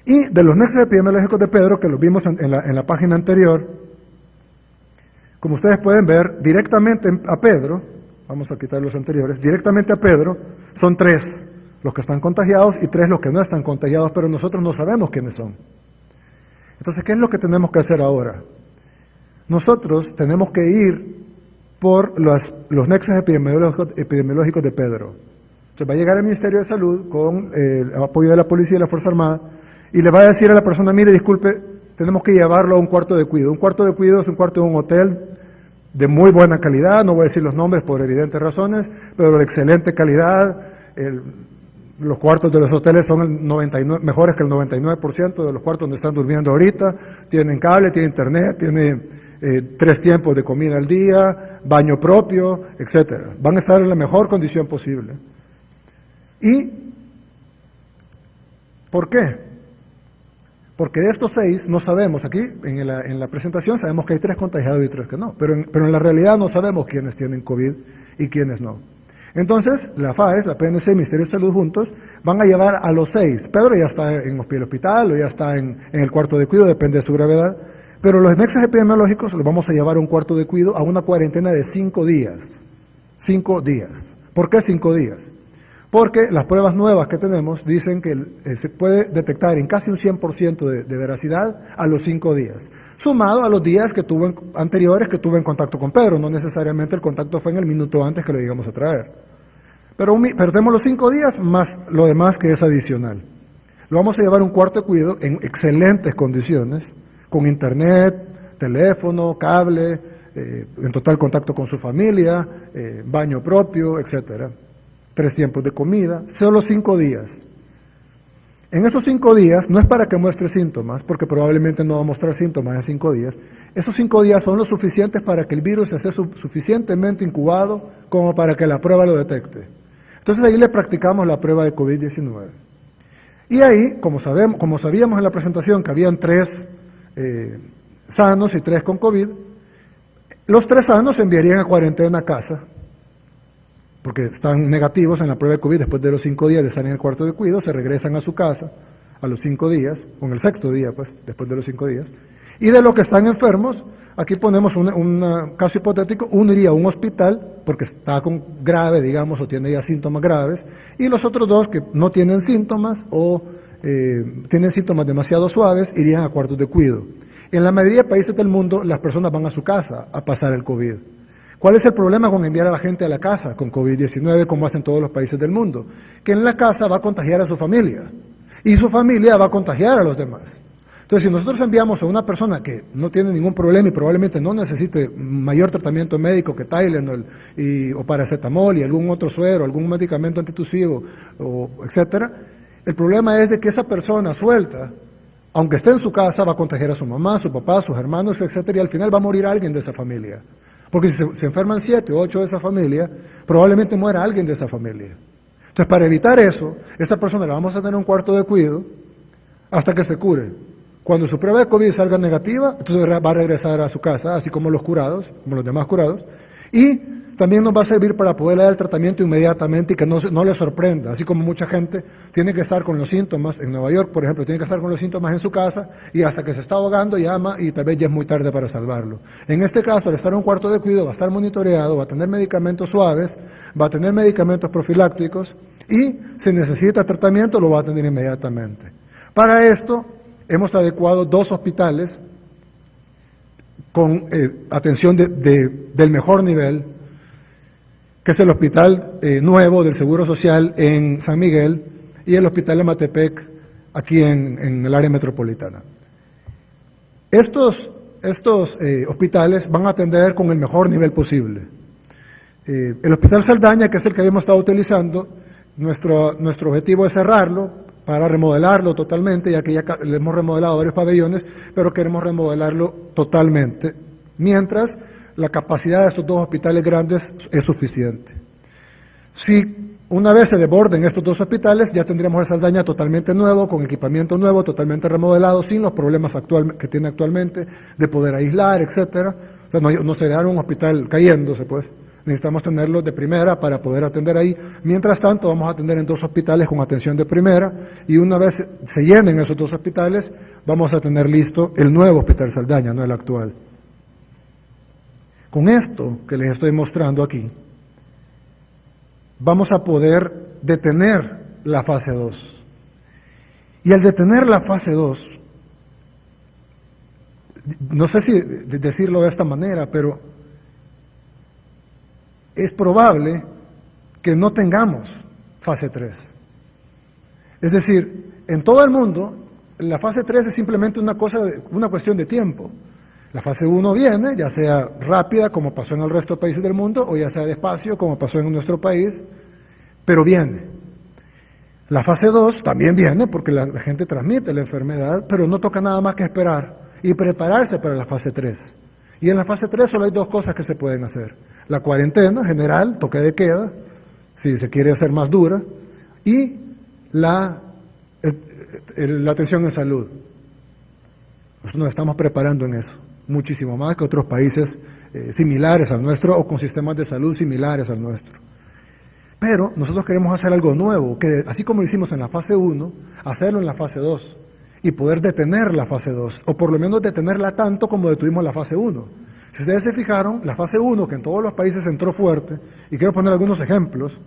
Y de los nexos epidemiológicos de Pedro, que los vimos en la página anterior, como ustedes pueden ver, directamente a Pedro, vamos a quitar los anteriores, directamente a Pedro, son 3 los que están contagiados y 3 los que no están contagiados, pero nosotros no sabemos quiénes son. Entonces, ¿qué es lo que tenemos que hacer ahora? Nosotros tenemos que ir por los nexos epidemiológicos de Pedro. Entonces va a llegar el Ministerio de Salud con el apoyo de la Policía y la Fuerza Armada y le va a decir a la persona, mire, disculpe, tenemos que llevarlo a un cuarto de cuidado. Un cuarto de cuidado es un cuarto de un hotel de muy buena calidad, no voy a decir los nombres por evidentes razones, pero de excelente calidad. Los cuartos de los hoteles son mejores que el 99% de los cuartos donde están durmiendo ahorita. Tienen cable, tienen internet, tienen 3 tiempos de comida al día, baño propio, etcétera. Van a estar en la mejor condición posible. ¿Y por qué? Porque de estos 6 no sabemos, aquí en la presentación sabemos que hay 3 contagiados y 3 que no, pero en la realidad no sabemos quiénes tienen COVID y quiénes no. Entonces, la FAES, la PNC y el Ministerio de Salud juntos van a llevar a los 6. Pedro ya está en el hospital o ya está en el cuarto de cuidado, depende de su gravedad. Pero los nexos epidemiológicos los vamos a llevar a un cuarto de cuidado a una cuarentena de 5 días. 5 días. ¿Por qué 5 días? Porque las pruebas nuevas que tenemos dicen que se puede detectar en casi un 100% de veracidad a los 5 días. Sumado a los días anteriores que tuve en contacto con Pedro. No necesariamente el contacto fue en el minuto antes que lo llegamos a traer. Pero tenemos los 5 días más lo demás que es adicional. Lo vamos a llevar a un cuarto de cuidado en excelentes condiciones, con internet, teléfono, cable, en total contacto con su familia, baño propio, etcétera. 3 tiempos de comida, solo 5 días. En esos 5 días, no es para que muestre síntomas, porque probablemente no va a mostrar síntomas en 5 días. Esos 5 días son lo suficientes para que el virus esté suficientemente incubado como para que la prueba lo detecte. Entonces ahí le practicamos la prueba de COVID-19. Y ahí, como sabíamos en la presentación que habían 3 sanos y 3 con COVID, los 3 sanos se enviarían a cuarentena a casa, porque están negativos en la prueba de COVID después de los 5 días de estar en el cuarto de cuidado, se regresan a su casa a los 5 días, o en el 6º día, pues, después de los 5 días. Y de los que están enfermos, aquí ponemos un caso hipotético, uno iría a un hospital, porque está grave, digamos, o tiene ya síntomas graves, y los otros 2 que no tienen síntomas o tienen síntomas demasiado suaves, irían a cuartos de cuidado. En la mayoría de países del mundo, las personas van a su casa a pasar el COVID. ¿Cuál es el problema con enviar a la gente a la casa con COVID-19, como hacen todos los países del mundo? Que en la casa va a contagiar a su familia, y su familia va a contagiar a los demás. Entonces, si nosotros enviamos a una persona que no tiene ningún problema y probablemente no necesite mayor tratamiento médico que Tylenol o paracetamol y algún otro suero, algún medicamento antitusivo, etcétera, el problema es de que esa persona suelta, aunque esté en su casa, va a contagiar a su mamá, a su papá, a sus hermanos, etcétera, y al final va a morir alguien de esa familia. Porque si se enferman 7 o 8 de esa familia, probablemente muera alguien de esa familia. Entonces, para evitar eso, esa persona la vamos a tener en un cuarto de cuidado hasta que se cure. Cuando su prueba de COVID salga negativa, entonces va a regresar a su casa, así como los curados, como los demás curados, y también nos va a servir para poder dar el tratamiento inmediatamente y que no le sorprenda, así como mucha gente tiene que estar con los síntomas, en Nueva York, por ejemplo, tiene que estar con los síntomas en su casa y hasta que se está ahogando llama y tal vez ya es muy tarde para salvarlo. En este caso, al estar en un cuarto de cuidado, va a estar monitoreado, va a tener medicamentos suaves, va a tener medicamentos profilácticos y si necesita tratamiento lo va a tener inmediatamente. Para esto, hemos adecuado 2 hospitales con atención del mejor nivel, que es el Hospital Nuevo del Seguro Social en San Miguel y el Hospital de Matepec aquí en el área metropolitana. Estos hospitales van a atender con el mejor nivel posible. El Hospital Saldaña, que es el que habíamos estado utilizando, nuestro objetivo es cerrarlo para remodelarlo totalmente, ya que ya le hemos remodelado varios pabellones, pero queremos remodelarlo totalmente, mientras la capacidad de estos 2 hospitales grandes es suficiente. Si una vez se desborden estos 2 hospitales, ya tendríamos el Saldaña totalmente nuevo, con equipamiento nuevo, totalmente remodelado, sin los problemas que tiene actualmente, de poder aislar, etcétera. O sea, no sería un hospital cayéndose, pues. Necesitamos tenerlo de primera para poder atender ahí. Mientras tanto, vamos a atender en 2 hospitales con atención de primera, y una vez se llenen esos 2 hospitales, vamos a tener listo el nuevo Hospital Saldaña, no el actual. Con esto que les estoy mostrando aquí, vamos a poder detener la fase 2. Y al detener la fase 2, no sé si decirlo de esta manera, pero es probable que no tengamos fase 3. Es decir, en todo el mundo, la fase 3 es simplemente una cuestión de tiempo. La fase 1 viene, ya sea rápida, como pasó en el resto de países del mundo, o ya sea despacio, como pasó en nuestro país, pero viene. La fase 2 también viene, porque la gente transmite la enfermedad, pero no toca nada más que esperar y prepararse para la fase 3. Y en la fase 3 solo hay 2 cosas que se pueden hacer. La cuarentena general, toque de queda, si se quiere hacer más dura, y la atención en salud. Nosotros nos estamos preparando en eso, muchísimo más que otros países similares al nuestro o con sistemas de salud similares al nuestro. Pero nosotros queremos hacer algo nuevo, que así como lo hicimos en la fase 1, hacerlo en la fase 2 y poder detener la fase 2, o por lo menos detenerla tanto como detuvimos la fase 1. Si ustedes se fijaron, la fase 1, que en todos los países entró fuerte, y quiero poner algunos ejemplos,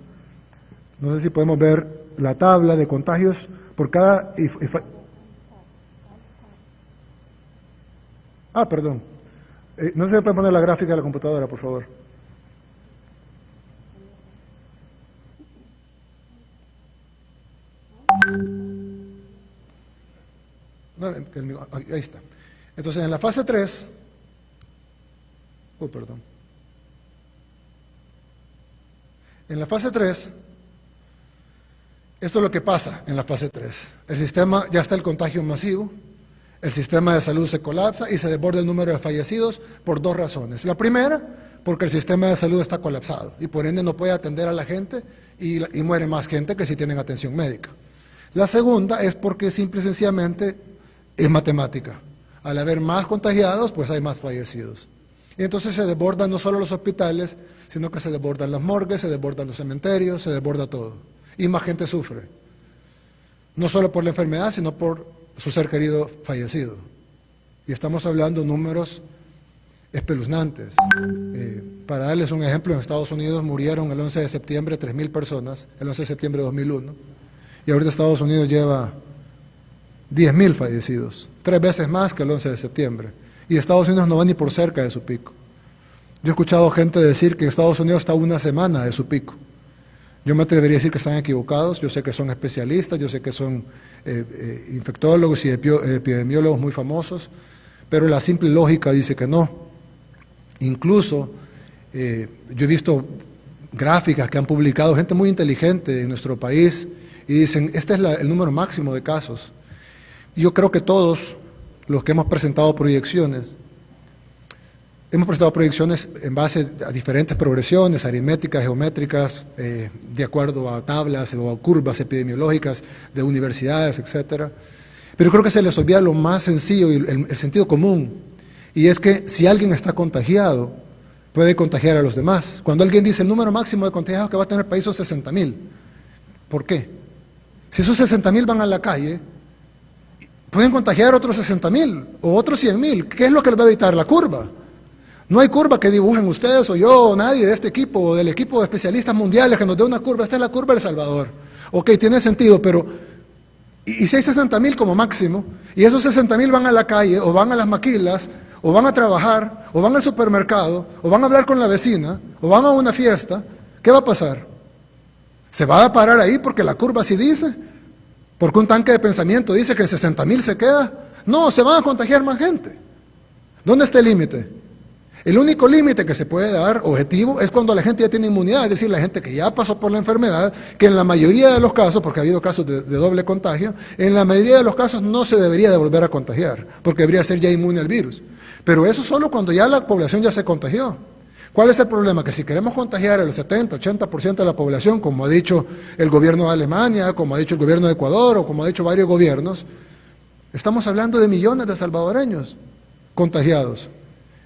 no sé si podemos ver la tabla de contagios por cada... perdón. No sé si puede poner la gráfica de la computadora, por favor. No, ahí está. Entonces, en la fase 3... perdón. En la fase 3, esto es lo que pasa en la fase 3. El sistema, ya está el contagio masivo, el sistema de salud se colapsa y se desborda el número de fallecidos por 2 razones. La primera, porque el sistema de salud está colapsado y por ende no puede atender a la gente y muere más gente que si tienen atención médica. La segunda es porque simple y sencillamente es matemática. Al haber más contagiados, pues hay más fallecidos. Y entonces se desbordan no solo los hospitales, sino que se desbordan las morgues, se desbordan los cementerios, se desborda todo. Y más gente sufre. No solo por la enfermedad, sino por su ser querido fallecido. Y estamos hablando de números espeluznantes. Para darles un ejemplo, en Estados Unidos murieron el 11 de septiembre 3.000 personas, el 11 de septiembre de 2001. Y ahorita Estados Unidos lleva 10.000 fallecidos, 3 veces más que el 11 de septiembre. Y Estados Unidos no va ni por cerca de su pico. Yo he escuchado gente decir que Estados Unidos está a 1 semana de su pico. Yo me atrevería a decir que están equivocados. Yo sé que son especialistas, yo sé que son infectólogos y epidemiólogos muy famosos, pero la simple lógica dice que no. Incluso yo he visto gráficas que han publicado gente muy inteligente en nuestro país y dicen, este es el número máximo de casos. Y yo creo que todos los que hemos presentado proyecciones en base a diferentes progresiones aritméticas, geométricas, de acuerdo a tablas o a curvas epidemiológicas de universidades, etcétera. Pero creo que se les olvida lo más sencillo y el sentido común, y es que si alguien está contagiado, puede contagiar a los demás. Cuando alguien dice el número máximo de contagiados que va a tener el país son 60,000, ¿por qué? Si esos 60,000 van a la calle, pueden contagiar otros 60,000 o otros 100,000. ¿Qué es lo que les va a evitar? La curva. No hay curva que dibujen ustedes o yo o nadie de este equipo o del equipo de especialistas mundiales que nos dé una curva. Esta es la curva del Salvador. Ok, tiene sentido, pero ¿y si hay 60,000 como máximo? Y esos 60,000 van a la calle o van a las maquilas o van a trabajar o van al supermercado o van a hablar con la vecina o van a una fiesta. ¿Qué va a pasar? ¿Se va a parar ahí porque la curva así dice? ¿Porque un tanque de pensamiento dice que en 60,000 se queda? No, se van a contagiar más gente. ¿Dónde está el límite? El único límite que se puede dar, objetivo, es cuando la gente ya tiene inmunidad, es decir, la gente que ya pasó por la enfermedad, que en la mayoría de los casos, porque ha habido casos de doble contagio, en la mayoría de los casos no se debería de volver a contagiar, porque debería ser ya inmune al virus. Pero eso solo cuando ya la población ya se contagió. ¿Cuál es el problema? Que si queremos contagiar al 70, 80% de la población, como ha dicho el gobierno de Alemania, como ha dicho el gobierno de Ecuador, o como ha dicho varios gobiernos, estamos hablando de millones de salvadoreños contagiados.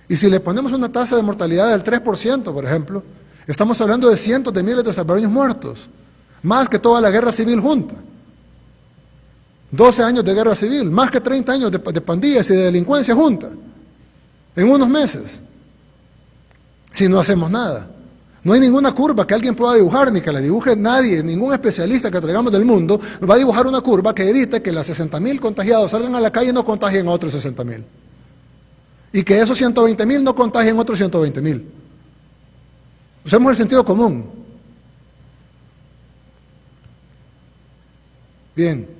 Y si le ponemos una tasa de mortalidad del 3%, por ejemplo, estamos hablando de cientos de miles de salvadoreños muertos, más que toda la guerra civil junta. 12 años de guerra civil, más que 30 años de pandillas y de delincuencia junta, en unos meses. Si no hacemos nada. No hay ninguna curva que alguien pueda dibujar, ni que la dibuje nadie, ningún especialista que traigamos del mundo va a dibujar una curva que evite que las 60,000 contagiados salgan a la calle y no contagien a otros 60,000. Y que esos 120,000 no contagien a otros 120,000. Usemos el sentido común. Bien.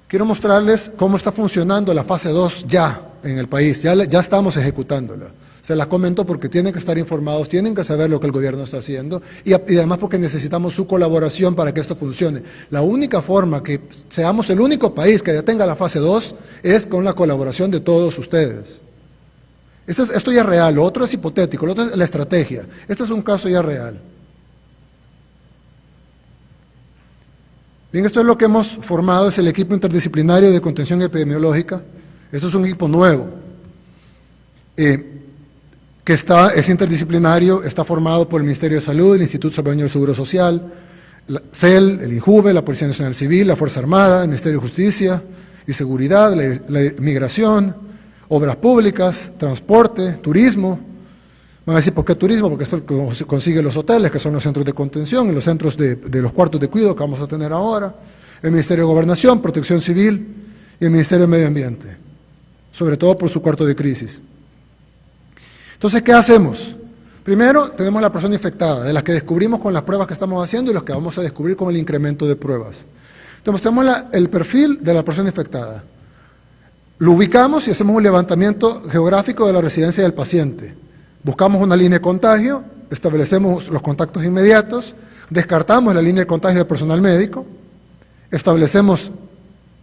Quiero mostrarles cómo está funcionando la fase 2 ya en el país, ya estamos ejecutándola. Se la comento porque tienen que estar informados, tienen que saber lo que el gobierno está haciendo y además porque necesitamos su colaboración para que esto funcione. La única forma que seamos el único país que ya tenga la fase 2 es con la colaboración de todos ustedes. Esto ya es real, lo otro es hipotético, lo otro es la estrategia. Este es un caso ya real. Bien, esto es lo que hemos formado, es el equipo interdisciplinario de contención epidemiológica. Esto es un equipo nuevo, que es interdisciplinario, está formado por el Ministerio de Salud, el Instituto Salvadoreño del Seguro Social, la CEL, el INJUVE, la Policía Nacional Civil, la Fuerza Armada, el Ministerio de Justicia y Seguridad, la Migración, Obras Públicas, Transporte, Turismo. Van a decir, ¿por qué turismo? Porque esto consigue los hoteles, que son los centros de contención, y los centros de los cuartos de cuidado que vamos a tener ahora, el Ministerio de Gobernación, Protección Civil y el Ministerio de Medio Ambiente, sobre todo por su cuarto de crisis. Entonces, ¿qué hacemos? Primero, tenemos la persona infectada, de las que descubrimos con las pruebas que estamos haciendo y los que vamos a descubrir con el incremento de pruebas. Entonces, tenemos el perfil de la persona infectada. Lo ubicamos y hacemos un levantamiento geográfico de la residencia del paciente. Buscamos una línea de contagio, establecemos los contactos inmediatos, descartamos la línea de contagio de personal médico, establecemos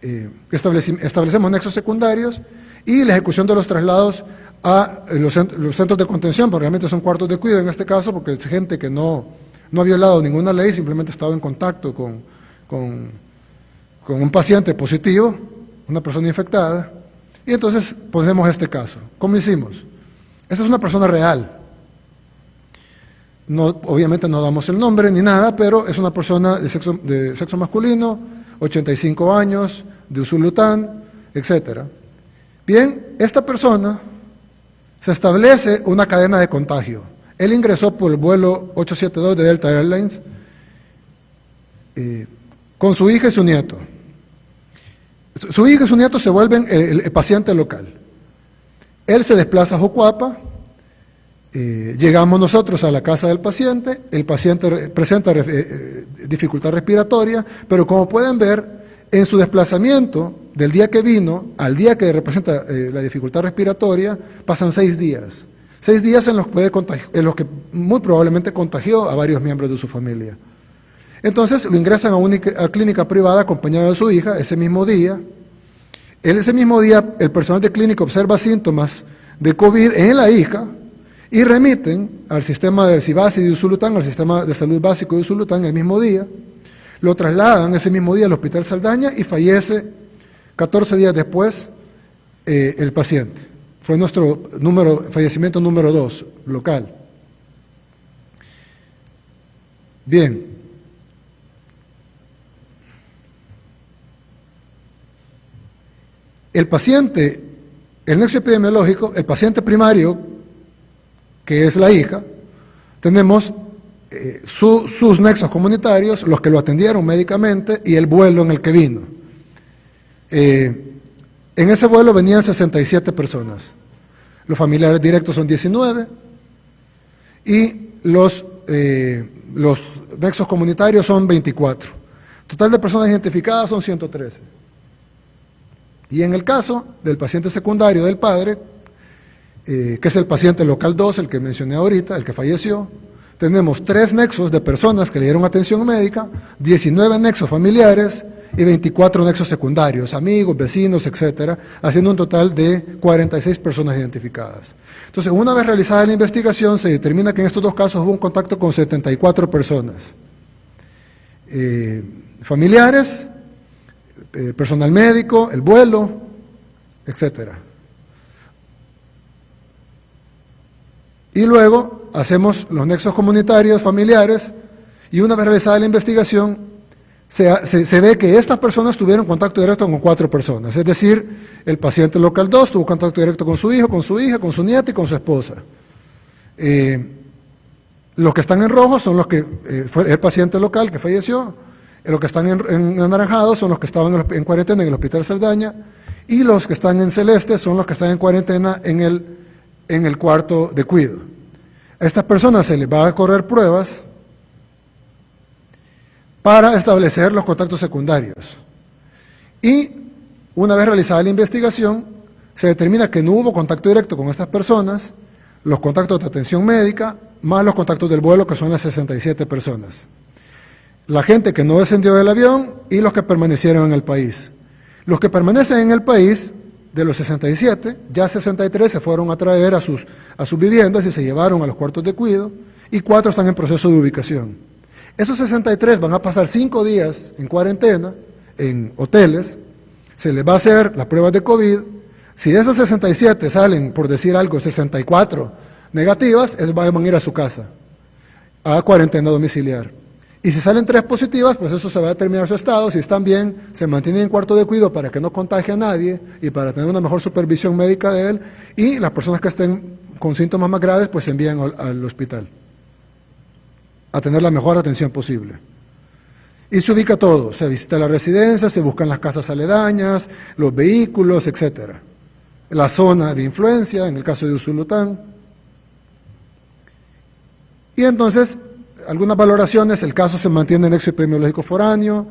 nexos secundarios y la ejecución de los traslados a los centros de contención, porque realmente son cuartos de cuidado en este caso, porque es gente que no ha violado ninguna ley, simplemente ha estado en contacto con un paciente positivo, una persona infectada, y entonces ponemos este caso. ¿Cómo hicimos? Esta es una persona real. Obviamente no damos el nombre ni nada, pero es una persona de sexo masculino, 85 años, de Usulután, etc. Bien, esta persona se establece una cadena de contagio. Él ingresó por el vuelo 872 de Delta Airlines con su hija y su nieto. Su hija y su nieto se vuelven el paciente local. Él se desplaza a Jucuapa, llegamos nosotros a la casa del paciente, el paciente presenta dificultad respiratoria, pero como pueden ver, en su desplazamiento del día que vino al día que representa la dificultad respiratoria, pasan 6 días. 6 días en los que muy probablemente contagió a varios miembros de su familia. Entonces lo ingresan a una clínica privada acompañado de su hija ese mismo día. Ese mismo día el personal de clínica observa síntomas de COVID en la hija y remiten al sistema del CIBASI de Usulután, al sistema de salud básico de Usulután el mismo día. Lo trasladan ese mismo día al Hospital Saldaña y fallece 14 días después el paciente. Fue nuestro fallecimiento número 2, local. Bien. El paciente, el nexo epidemiológico, el paciente primario, que es la hija, tenemos sus nexos comunitarios, los que lo atendieron médicamente y el vuelo en el que vino. En ese vuelo venían 67 personas. Los familiares directos son 19 y los nexos comunitarios son 24. Total de personas identificadas son 113. Y en el caso del paciente secundario del padre, que es el paciente local 2, el que mencioné ahorita, el que falleció, tenemos 3 nexos de personas que le dieron atención médica, 19 nexos familiares y 24 nexos secundarios, amigos, vecinos, etcétera, haciendo un total de 46 personas identificadas. Entonces, una vez realizada la investigación, se determina que en estos 2 casos hubo un contacto con 74 personas. Familiares, personal médico, el vuelo, etcétera. Y luego hacemos los nexos comunitarios familiares y una vez realizada la investigación se ve que estas personas tuvieron contacto directo con 4 personas, es decir, el paciente local 2 tuvo contacto directo con su hijo, con su hija, con su nieta y con su esposa. Los que están en rojo son los que fue el paciente local que falleció, los que están en anaranjado son los que estaban en cuarentena en el Hospital Saldaña y los que están en celeste son los que están en cuarentena en el cuarto de cuidado. A estas personas se les va a correr pruebas para establecer los contactos secundarios. Y una vez realizada la investigación, se determina que no hubo contacto directo con estas personas, los contactos de atención médica, más los contactos del vuelo, que son las 67 personas. La gente que no descendió del avión y los que permanecieron en el país. Los que permanecen en el país, de los 67, ya 63 se fueron a traer a sus viviendas y se llevaron a los cuartos de cuidado, y 4 están en proceso de ubicación. Esos 63 van a pasar 5 días en cuarentena, en hoteles, se les va a hacer las pruebas de COVID. Si de esos 67 salen, por decir algo, 64 negativas, van a ir a su casa, a cuarentena domiciliar. Y si salen 3 positivas, pues eso se va a determinar su estado. Si están bien, se mantienen en cuarto de cuidado para que no contagie a nadie y para tener una mejor supervisión médica de él. Y las personas que estén con síntomas más graves, pues se envían al hospital a tener la mejor atención posible. Y se ubica todo, se visita la residencia, se buscan las casas aledañas, los vehículos, etcétera. La zona de influencia, en el caso de Usulután. Y entonces, algunas valoraciones, el caso se mantiene en nexo epidemiológico foráneo,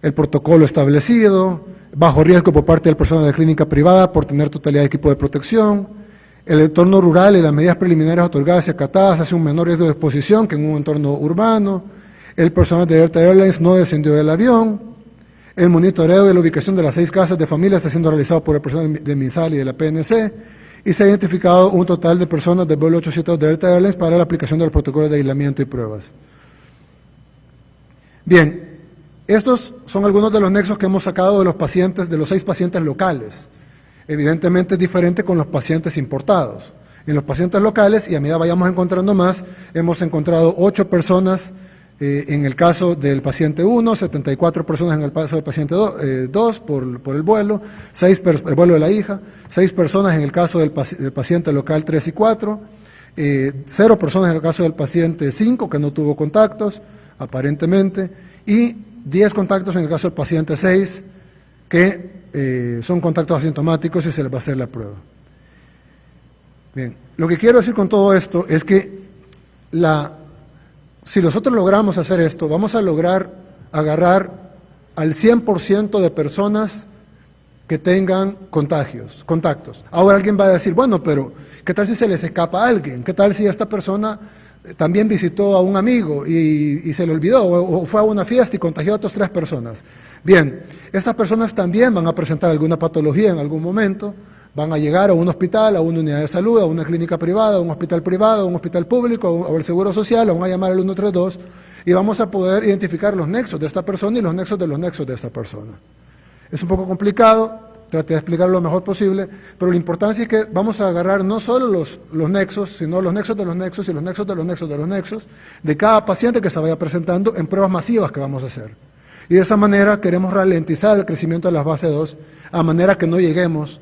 el protocolo establecido, bajo riesgo por parte del personal de clínica privada por tener totalidad de equipo de protección, el entorno rural y las medidas preliminares otorgadas y acatadas hace un menor riesgo de exposición que en un entorno urbano, el personal de Delta Airlines no descendió del avión, el monitoreo de la ubicación de las 6 casas de familia está siendo realizado por el personal de MinSal y de la PNC, y se ha identificado un total de personas del vuelo 872 de Delta Airlines para la aplicación del protocolo de aislamiento y pruebas. Bien, estos son algunos de los nexos que hemos sacado de los pacientes, de los 6 pacientes locales. Evidentemente es diferente con los pacientes importados. En los pacientes locales, y a medida vayamos encontrando más, hemos encontrado 8 personas en el caso del paciente 1, 74 personas en el caso del paciente 2 por el vuelo, el vuelo de la hija, 6 personas en el caso del paciente local 3 y 4, 0 personas en el caso del paciente 5 que no tuvo contactos, aparentemente, y 10 contactos en el caso del paciente 6 que son contactos asintomáticos y se les va a hacer la prueba. Bien, lo que quiero decir con todo esto es que si nosotros logramos hacer esto, vamos a lograr agarrar al 100% de personas que tengan contactos. Ahora alguien va a decir, bueno, pero ¿qué tal si se les escapa a alguien? ¿Qué tal si esta persona también visitó a un amigo y se le olvidó, o fue a una fiesta y contagió a otras 3 personas? Bien, estas personas también van a presentar alguna patología en algún momento, van a llegar a un hospital, a una unidad de salud, a una clínica privada, a un hospital privado, a un hospital público, o al Seguro Social, o van a llamar al 132, y vamos a poder identificar los nexos de esta persona y los nexos de esta persona. Es un poco complicado, traté de explicarlo lo mejor posible, pero la importancia es que vamos a agarrar no solo los nexos, sino los nexos de los nexos y los nexos de los nexos de los nexos de cada paciente que se vaya presentando en pruebas masivas que vamos a hacer. Y de esa manera queremos ralentizar el crecimiento de la fase 2, a manera que no lleguemos,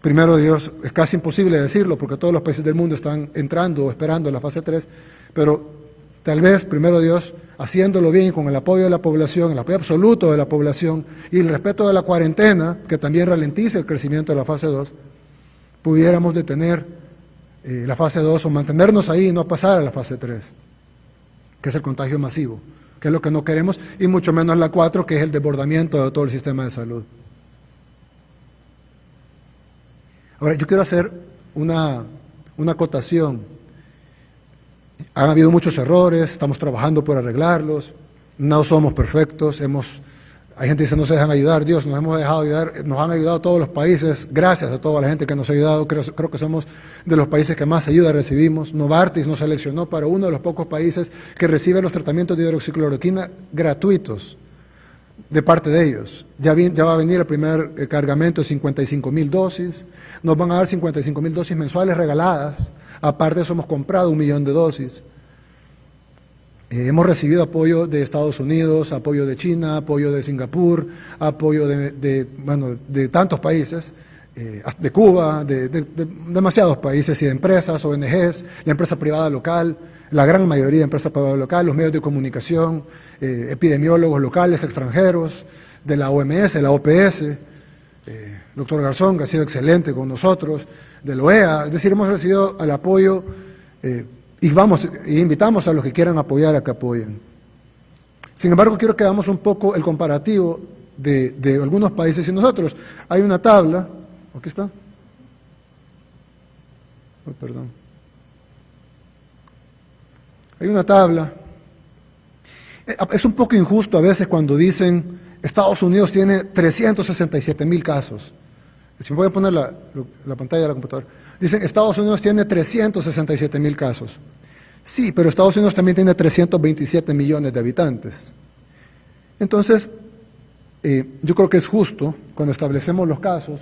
primero Dios, es casi imposible decirlo porque todos los países del mundo están entrando o esperando la fase 3, pero tal vez, primero Dios, haciéndolo bien con el apoyo de la población, el apoyo absoluto de la población y el respeto de la cuarentena, que también ralentice el crecimiento de la fase 2, pudiéramos detener la fase 2 o mantenernos ahí y no pasar a la fase 3, que es el contagio masivo, que es lo que no queremos, y mucho menos la 4, que es el desbordamiento de todo el sistema de salud. Ahora, yo quiero hacer una acotación. Han habido muchos errores, estamos trabajando por arreglarlos, no somos perfectos, hay gente que dice no se dejan ayudar, Dios, nos hemos dejado ayudar, nos han ayudado todos los países, gracias a toda la gente que nos ha ayudado, creo que somos de los países que más ayuda recibimos. Novartis nos seleccionó para uno de los pocos países que recibe los tratamientos de hidroxicloroquina gratuitos de parte de ellos. Ya va a venir el primer cargamento de 55,000 dosis, nos van a dar 55,000 dosis mensuales regaladas. Aparte de eso hemos comprado 1 millón de dosis. Hemos recibido apoyo de Estados Unidos, apoyo de China, apoyo de Singapur, apoyo de tantos países, de Cuba, de demasiados países y de empresas, ONGs, la empresa privada local, la gran mayoría de empresas privadas locales, los medios de comunicación, epidemiólogos locales, extranjeros, de la OMS, de la OPS, doctor Garzón, que ha sido excelente con nosotros, de la OEA, es decir, hemos recibido el apoyo y invitamos a los que quieran apoyar a que apoyen. Sin embargo, quiero que hagamos un poco el comparativo de algunos países y nosotros. Hay una tabla, aquí está. Oh, perdón. Hay una tabla. Es un poco injusto a veces cuando dicen Estados Unidos tiene 367,000 casos. Si me voy a poner la pantalla de la computadora. Dicen, Estados Unidos tiene 367,000 casos. Sí, pero Estados Unidos también tiene 327 millones de habitantes. Entonces, yo creo que es justo, cuando establecemos los casos,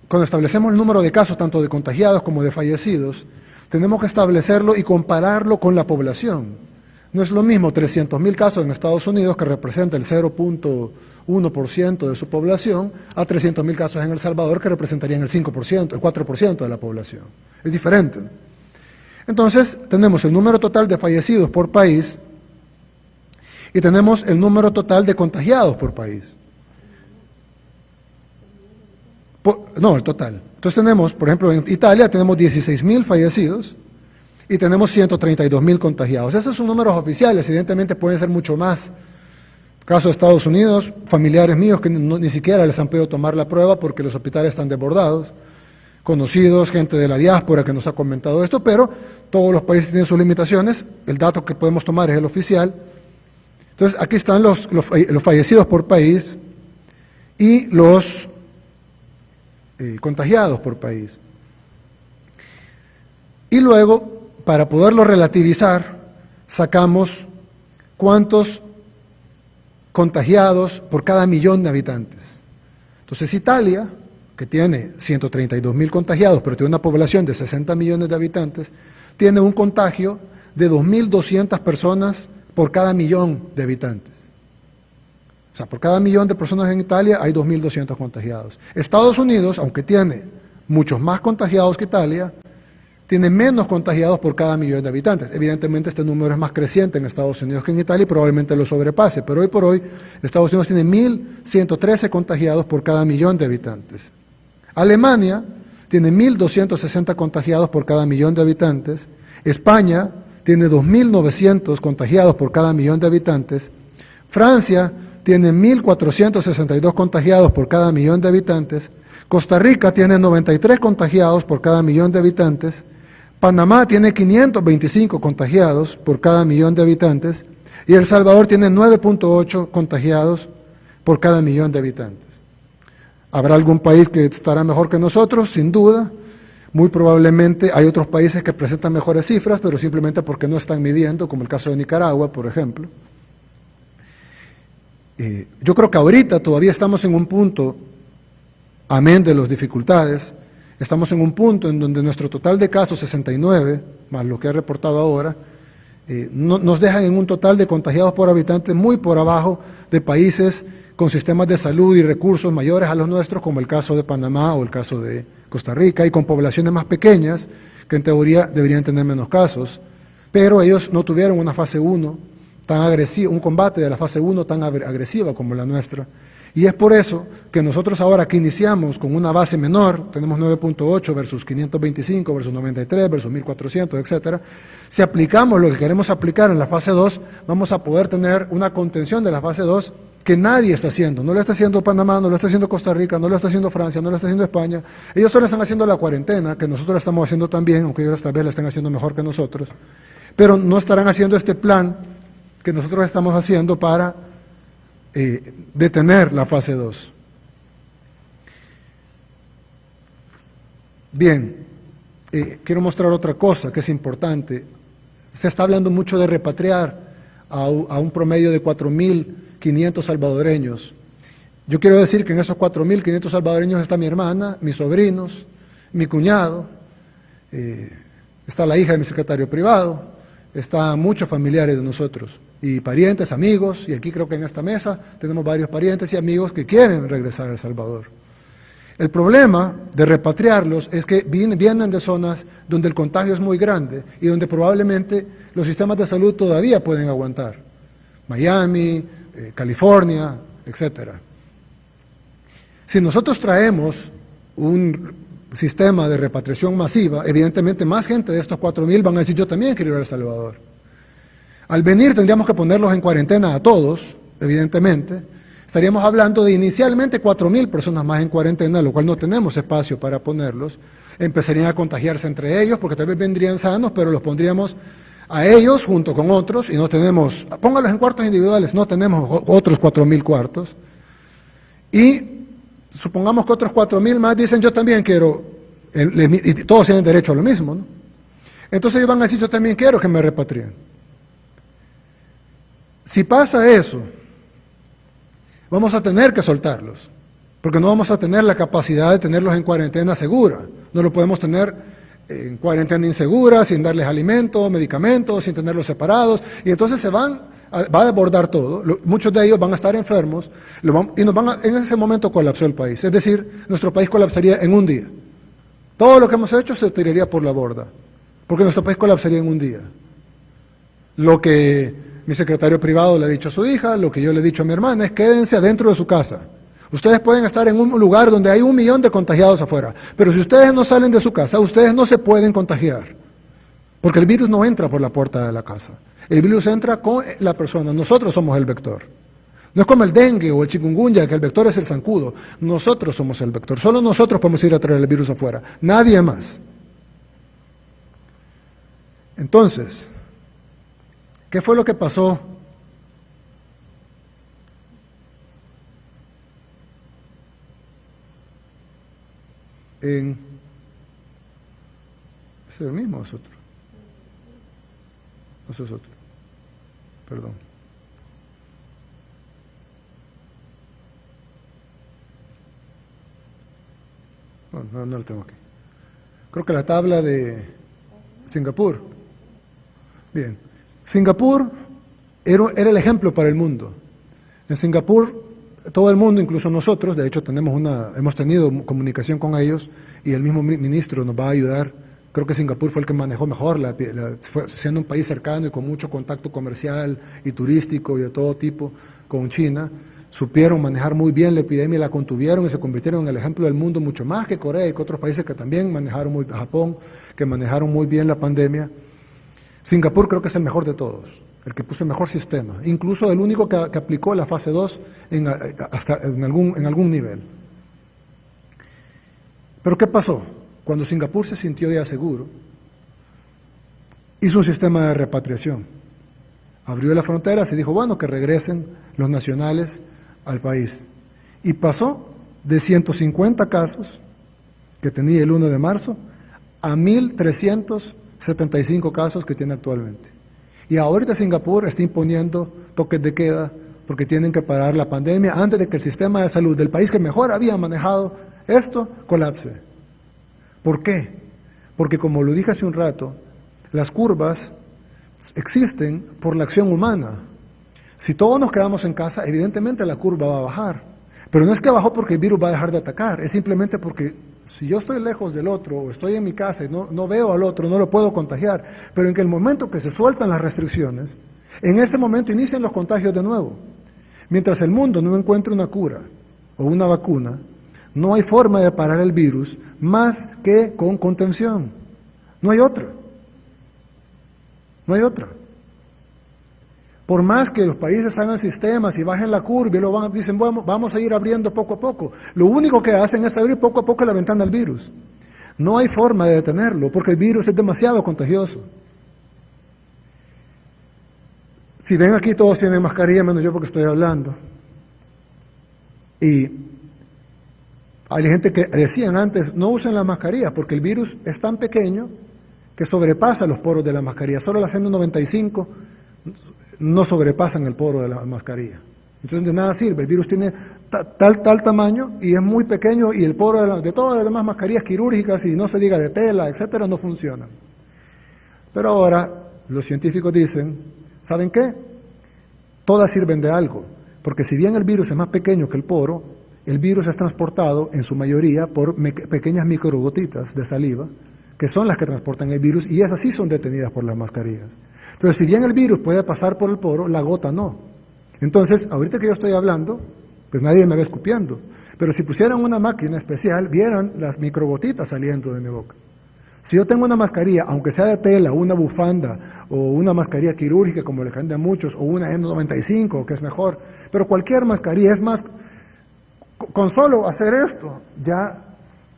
cuando establecemos el número de casos, tanto de contagiados como de fallecidos, tenemos que establecerlo y compararlo con la población. No es lo mismo 300,000 casos en Estados Unidos, que representa el 0.1% de su población, a 300,000 casos en El Salvador, que representarían el 5%, el 4% de la población. Es diferente. Entonces, tenemos el número total de fallecidos por país y tenemos el número total de contagiados por país. El total. Entonces tenemos, por ejemplo, en Italia tenemos 16,000 fallecidos, y tenemos 132,000 contagiados. Esos son números oficiales, evidentemente pueden ser mucho más. Caso de Estados Unidos, familiares míos que ni siquiera les han podido tomar la prueba porque los hospitales están desbordados, conocidos, gente de la diáspora que nos ha comentado esto, pero todos los países tienen sus limitaciones, el dato que podemos tomar es el oficial. Entonces aquí están los fallecidos por país y los contagiados por país. Y luego, para poderlo relativizar, sacamos cuántos contagiados por cada millón de habitantes. Entonces Italia, que tiene 132,000 contagiados, pero tiene una población de 60 millones de habitantes, tiene un contagio de 2.200 personas por cada millón de habitantes. O sea, por cada millón de personas en Italia hay 2.200 contagiados. Estados Unidos, aunque tiene muchos más contagiados que Italia, tiene menos contagiados por cada millón de habitantes. Evidentemente este número es más creciente en Estados Unidos que en Italia y probablemente lo sobrepase, pero hoy por hoy Estados Unidos tiene 1.113 contagiados por cada millón de habitantes. Alemania tiene 1.260 contagiados por cada millón de habitantes. España tiene 2.900 contagiados por cada millón de habitantes. Francia tiene 1.462 contagiados por cada millón de habitantes. Costa Rica tiene 93 contagiados por cada millón de habitantes. Panamá tiene 525 contagiados por cada millón de habitantes y El Salvador tiene 9.8 contagiados por cada millón de habitantes. ¿Habrá algún país que estará mejor que nosotros? Sin duda. Muy probablemente hay otros países que presentan mejores cifras, pero simplemente porque no están midiendo, como el caso de Nicaragua, por ejemplo. Yo creo que ahorita todavía estamos en un punto, amén de las dificultades, estamos en un punto en donde nuestro total de casos, 69, más lo que he reportado ahora, nos dejan en un total de contagiados por habitante muy por abajo de países con sistemas de salud y recursos mayores a los nuestros, como el caso de Panamá o el caso de Costa Rica, y con poblaciones más pequeñas, que en teoría deberían tener menos casos, pero ellos no tuvieron una fase 1 tan agresiva, un combate de la fase 1 tan agresiva como la nuestra. Y es por eso que nosotros ahora que iniciamos con una base menor, tenemos 9.8 versus 525 versus 93 versus 1400, etcétera, si aplicamos lo que queremos aplicar en la fase 2, vamos a poder tener una contención de la fase 2 que nadie está haciendo. No lo está haciendo Panamá, no lo está haciendo Costa Rica, no lo está haciendo Francia, no lo está haciendo España. Ellos solo están haciendo la cuarentena, que nosotros la estamos haciendo también, aunque ellos tal vez la están haciendo mejor que nosotros, pero no estarán haciendo este plan que nosotros estamos haciendo para detener la fase 2. Bien, quiero mostrar otra cosa que es importante. Se está hablando mucho de repatriar a un promedio de 4.500 salvadoreños. Yo quiero decir que en esos 4.500 salvadoreños está mi hermana, mis sobrinos, mi cuñado, está la hija de mi secretario privado, están muchos familiares de nosotros, y parientes, amigos, y aquí creo que en esta mesa tenemos varios parientes y amigos que quieren regresar a El Salvador. El problema de repatriarlos es que vienen de zonas donde el contagio es muy grande y donde probablemente los sistemas de salud todavía pueden aguantar. Miami, California, etcétera. Si nosotros traemos un sistema de repatriación masiva, evidentemente más gente de estos 4.000 van a decir yo también quiero ir a El Salvador. Al venir tendríamos que ponerlos en cuarentena a todos, evidentemente. Estaríamos hablando de inicialmente 4.000 personas más en cuarentena, lo cual no tenemos espacio para ponerlos. Empezarían a contagiarse entre ellos, porque tal vez vendrían sanos, pero los pondríamos a ellos junto con otros, y no tenemos, póngalos en cuartos individuales, no tenemos otros 4.000 cuartos. Y supongamos que otros 4.000 más dicen yo también quiero, y todos tienen derecho a lo mismo, ¿no? Entonces ellos van a decir yo también quiero que me repatrien. Si pasa eso, vamos a tener que soltarlos, porque no vamos a tener la capacidad de tenerlos en cuarentena segura. No lo podemos tener en cuarentena insegura, sin darles alimentos, medicamentos, sin tenerlos separados, y entonces va a desbordar todo. Muchos de ellos van a estar enfermos y en ese momento colapsó el país. Es decir, nuestro país colapsaría en un día. Todo lo que hemos hecho se tiraría por la borda, porque nuestro país colapsaría en un día. Lo que mi secretario privado le ha dicho a su hija, lo que yo le he dicho a mi hermana, es quédense adentro de su casa. Ustedes pueden estar en un lugar donde hay 1 millón de contagiados afuera, pero si ustedes no salen de su casa, ustedes no se pueden contagiar, porque el virus no entra por la puerta de la casa. El virus entra con la persona, nosotros somos el vector. No es como el dengue o el chikungunya, que el vector es el zancudo. Nosotros somos el vector, solo nosotros podemos ir a traer el virus afuera, nadie más. Entonces, ¿qué fue lo que pasó? ¿Es el mismo o es otro? ¿O es otro? Perdón. No lo tengo aquí. Creo que la tabla de Singapur. Bien. Singapur era el ejemplo para el mundo. En Singapur, todo el mundo, incluso nosotros, de hecho hemos tenido comunicación con ellos y el mismo ministro nos va a ayudar. Creo que Singapur fue el que manejó mejor, siendo un país cercano y con mucho contacto comercial y turístico y de todo tipo con China. Supieron manejar muy bien la epidemia, la contuvieron y se convirtieron en el ejemplo del mundo mucho más que Corea y que otros países que también manejaron Japón, que manejaron muy bien la pandemia. Singapur creo que es el mejor de todos, el que puso el mejor sistema, incluso el único que aplicó la fase 2 en algún nivel. Pero ¿qué pasó? Cuando Singapur se sintió ya seguro, hizo un sistema de repatriación. Abrió las fronteras y dijo, bueno, que regresen los nacionales al país. Y pasó de 150 casos que tenía el 1 de marzo a 1.375 casos que tiene actualmente. Y ahorita Singapur está imponiendo toques de queda porque tienen que parar la pandemia antes de que el sistema de salud del país que mejor había manejado esto colapse. ¿Por qué? Porque como lo dije hace un rato, las curvas existen por la acción humana. Si todos nos quedamos en casa, evidentemente la curva va a bajar. Pero no es que bajó porque el virus va a dejar de atacar, es simplemente porque si yo estoy lejos del otro o estoy en mi casa y no veo al otro, no lo puedo contagiar. Pero en el momento que se sueltan las restricciones, en ese momento inician los contagios de nuevo. Mientras el mundo no encuentre una cura o una vacuna, no hay forma de parar el virus más que con contención. No hay otra. No hay otra. Por más que los países hagan sistemas y bajen la curva y dicen, bueno, vamos a ir abriendo poco a poco. Lo único que hacen es abrir poco a poco la ventana al virus. No hay forma de detenerlo porque el virus es demasiado contagioso. Si ven aquí todos tienen mascarilla, menos yo porque estoy hablando. Y hay gente que decían antes, no usen las mascarillas porque el virus es tan pequeño que sobrepasa los poros de la mascarilla. Solo las N95 no sobrepasan el poro de la mascarilla. Entonces de nada sirve, el virus tiene tal tamaño y es muy pequeño y el poro de todas las demás mascarillas quirúrgicas y no se diga de tela, etcétera, no funcionan. Pero ahora los científicos dicen, ¿saben qué? Todas sirven de algo, porque si bien el virus es más pequeño que el poro, el virus es transportado en su mayoría por pequeñas microgotitas de saliva, que son las que transportan el virus y esas sí son detenidas por las mascarillas. Pero si bien el virus puede pasar por el poro, la gota no. Entonces, ahorita que yo estoy hablando, pues nadie me va escupiendo. Pero si pusieran una máquina especial, vieran las microgotitas saliendo de mi boca. Si yo tengo una mascarilla, aunque sea de tela, una bufanda, o una mascarilla quirúrgica, como le cantan a muchos, o una N95, que es mejor, pero cualquier mascarilla, es más, con solo hacer esto, ya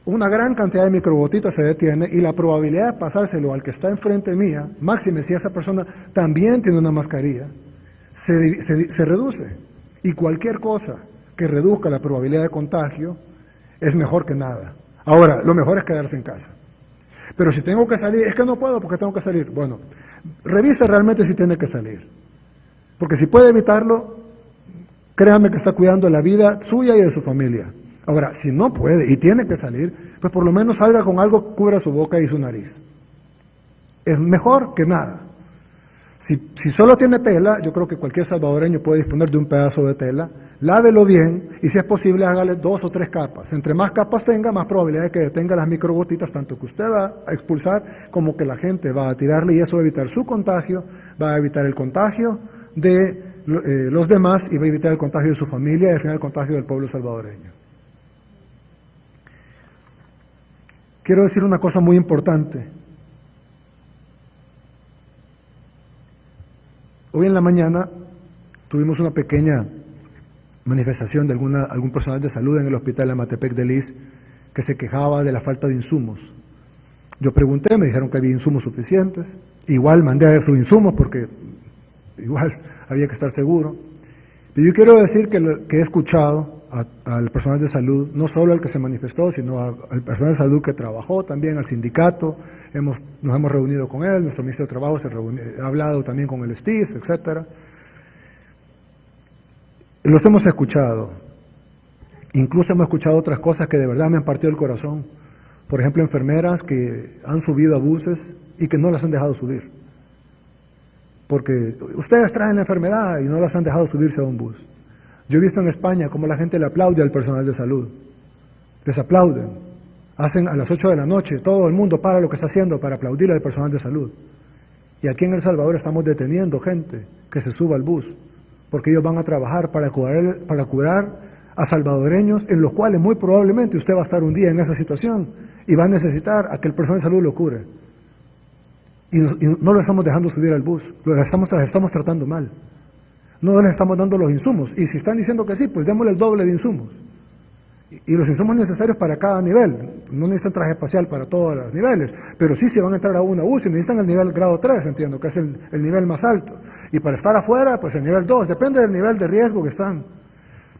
una gran cantidad de microgotitas se detiene y la probabilidad de pasárselo al que está enfrente mía, máxime si esa persona también tiene una mascarilla, se reduce. Y cualquier cosa que reduzca la probabilidad de contagio es mejor que nada. Ahora, lo mejor es quedarse en casa. Pero si tengo que salir, es que no puedo porque tengo que salir. Bueno, revise realmente si tiene que salir. Porque si puede evitarlo, créame que está cuidando la vida suya y de su familia. Ahora, si no puede y tiene que salir, pues por lo menos salga con algo que cubra su boca y su nariz. Es mejor que nada. Si solo tiene tela, yo creo que cualquier salvadoreño puede disponer de un pedazo de tela, lávelo bien y si es posible hágale 2 o 3 capas. Entre más capas tenga, más probabilidad de que detenga las microgotitas, tanto que usted va a expulsar como que la gente va a tirarle y eso va a evitar su contagio, va a evitar el contagio de los demás y va a evitar el contagio de su familia y al final el contagio del pueblo salvadoreño. Quiero decir una cosa muy importante. Hoy en la mañana tuvimos una pequeña manifestación de algún personal de salud en el hospital de Amatepec de Lis que se quejaba de la falta de insumos. Yo pregunté, me dijeron que había insumos suficientes. Igual mandé a ver sus insumos porque igual había que estar seguro. Pero yo quiero decir que he escuchado al personal de salud, no solo al que se manifestó, sino al personal de salud que trabajó también, al sindicato, nos hemos reunido con él, nuestro ministro de Trabajo ha hablado también con el STIS, etcétera. Los hemos escuchado, incluso hemos escuchado otras cosas que de verdad me han partido el corazón. Por ejemplo, enfermeras que han subido a buses y que no las han dejado subir. Porque ustedes traen la enfermedad y no las han dejado subirse a un bus. Yo he visto en España cómo la gente le aplaude al personal de salud. Les aplauden. Hacen a las 8 de la noche, todo el mundo para lo que está haciendo para aplaudir al personal de salud. Y aquí en El Salvador estamos deteniendo gente que se suba al bus, porque ellos van a trabajar para curar a salvadoreños en los cuales muy probablemente usted va a estar un día en esa situación y va a necesitar a que el personal de salud lo cure. Y no lo estamos dejando subir al bus, lo estamos tratando mal. No les estamos dando los insumos. Y si están diciendo que sí, pues démosle el doble de insumos. Y los insumos necesarios para cada nivel. No necesitan traje espacial para todos los niveles, pero sí se van a entrar a una UCI, necesitan el nivel grado 3, entiendo, que es el nivel más alto. Y para estar afuera, pues el nivel 2, depende del nivel de riesgo que están.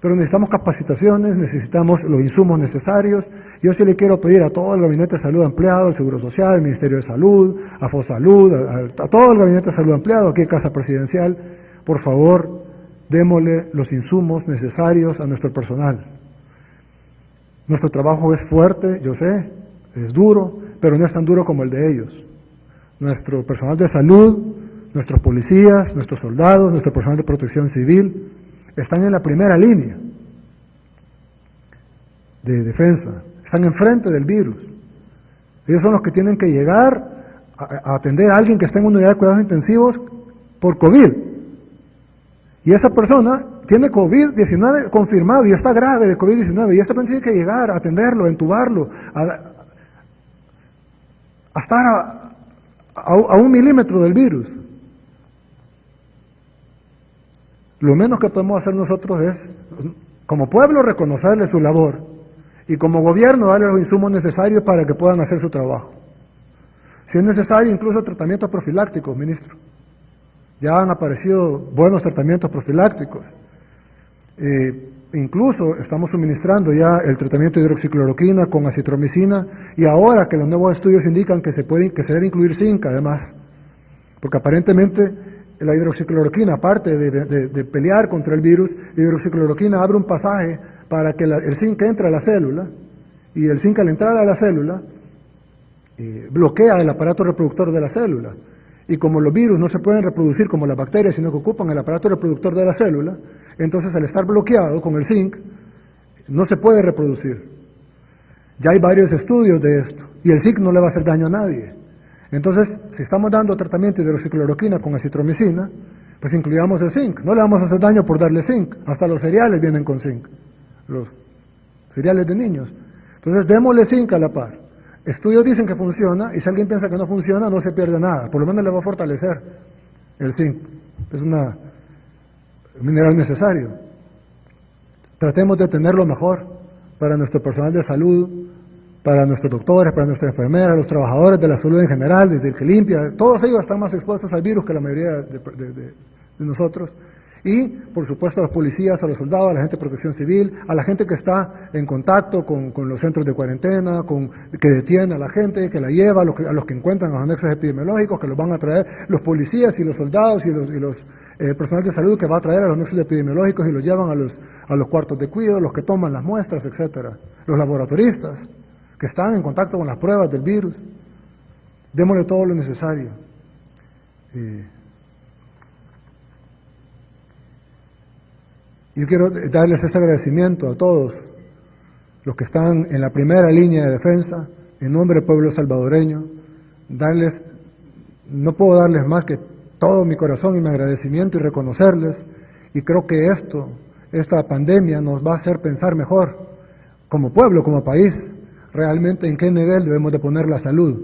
Pero necesitamos capacitaciones, necesitamos los insumos necesarios. Yo sí le quiero pedir a todo el Gabinete de Salud ampliado, al Seguro Social, al Ministerio de Salud, a FOSalud, a todo el Gabinete de Salud ampliado, aquí en Casa Presidencial, por favor, démosle los insumos necesarios a nuestro personal. Nuestro trabajo es fuerte, yo sé, es duro, pero no es tan duro como el de ellos. Nuestro personal de salud, nuestros policías, nuestros soldados, nuestro personal de protección civil, están en la primera línea de defensa, están enfrente del virus. Ellos son los que tienen que llegar a atender a alguien que está en una unidad de cuidados intensivos por COVID. Y esa persona tiene COVID-19 confirmado y está grave de COVID-19 y esta persona tiene que llegar a atenderlo, a entubarlo, a estar a 1 milímetro del virus. Lo menos que podemos hacer nosotros es, como pueblo, reconocerle su labor y como gobierno darle los insumos necesarios para que puedan hacer su trabajo. Si es necesario, incluso tratamientos profilácticos, ministro. Ya han aparecido buenos tratamientos profilácticos. Incluso estamos suministrando ya el tratamiento de hidroxicloroquina con acitromicina y ahora que los nuevos estudios indican que se debe incluir zinc además, porque aparentemente la hidroxicloroquina, aparte de pelear contra el virus, la hidroxicloroquina abre un pasaje para que el zinc entre a la célula, y el zinc al entrar a la célula bloquea el aparato reproductor de la célula. Y como los virus no se pueden reproducir como las bacterias, sino que ocupan el aparato reproductor de la célula, entonces al estar bloqueado con el zinc, no se puede reproducir. Ya hay varios estudios de esto, y el zinc no le va a hacer daño a nadie. Entonces, si estamos dando tratamiento de hidroxicloroquina con acitromicina, pues incluyamos el zinc. No le vamos a hacer daño por darle zinc. Hasta los cereales vienen con zinc, los cereales de niños. Entonces, démosle zinc a la par. Estudios dicen que funciona, y si alguien piensa que no funciona, no se pierde nada. Por lo menos le va a fortalecer el zinc. Es un mineral necesario. Tratemos de tenerlo mejor para nuestro personal de salud, para nuestros doctores, para nuestras enfermeras, los trabajadores de la salud en general, desde el que limpia, todos ellos están más expuestos al virus que la mayoría de nosotros. Y, por supuesto, a los policías, a los soldados, a la gente de protección civil, a la gente que está en contacto con los centros de cuarentena, que detiene a la gente, que la lleva, a los que encuentran los anexos epidemiológicos, que los van a traer, los policías y los soldados y los personal de salud que va a traer a los anexos epidemiológicos y los llevan a los cuartos de cuidado, los que toman las muestras, etcétera, los laboratoristas que están en contacto con las pruebas del virus. Démosle todo lo necesario. Yo quiero darles ese agradecimiento a todos los que están en la primera línea de defensa, en nombre del pueblo salvadoreño. No puedo darles más que todo mi corazón y mi agradecimiento y reconocerles. Y creo que esta pandemia nos va a hacer pensar mejor, como pueblo, como país, realmente en qué nivel debemos de poner la salud.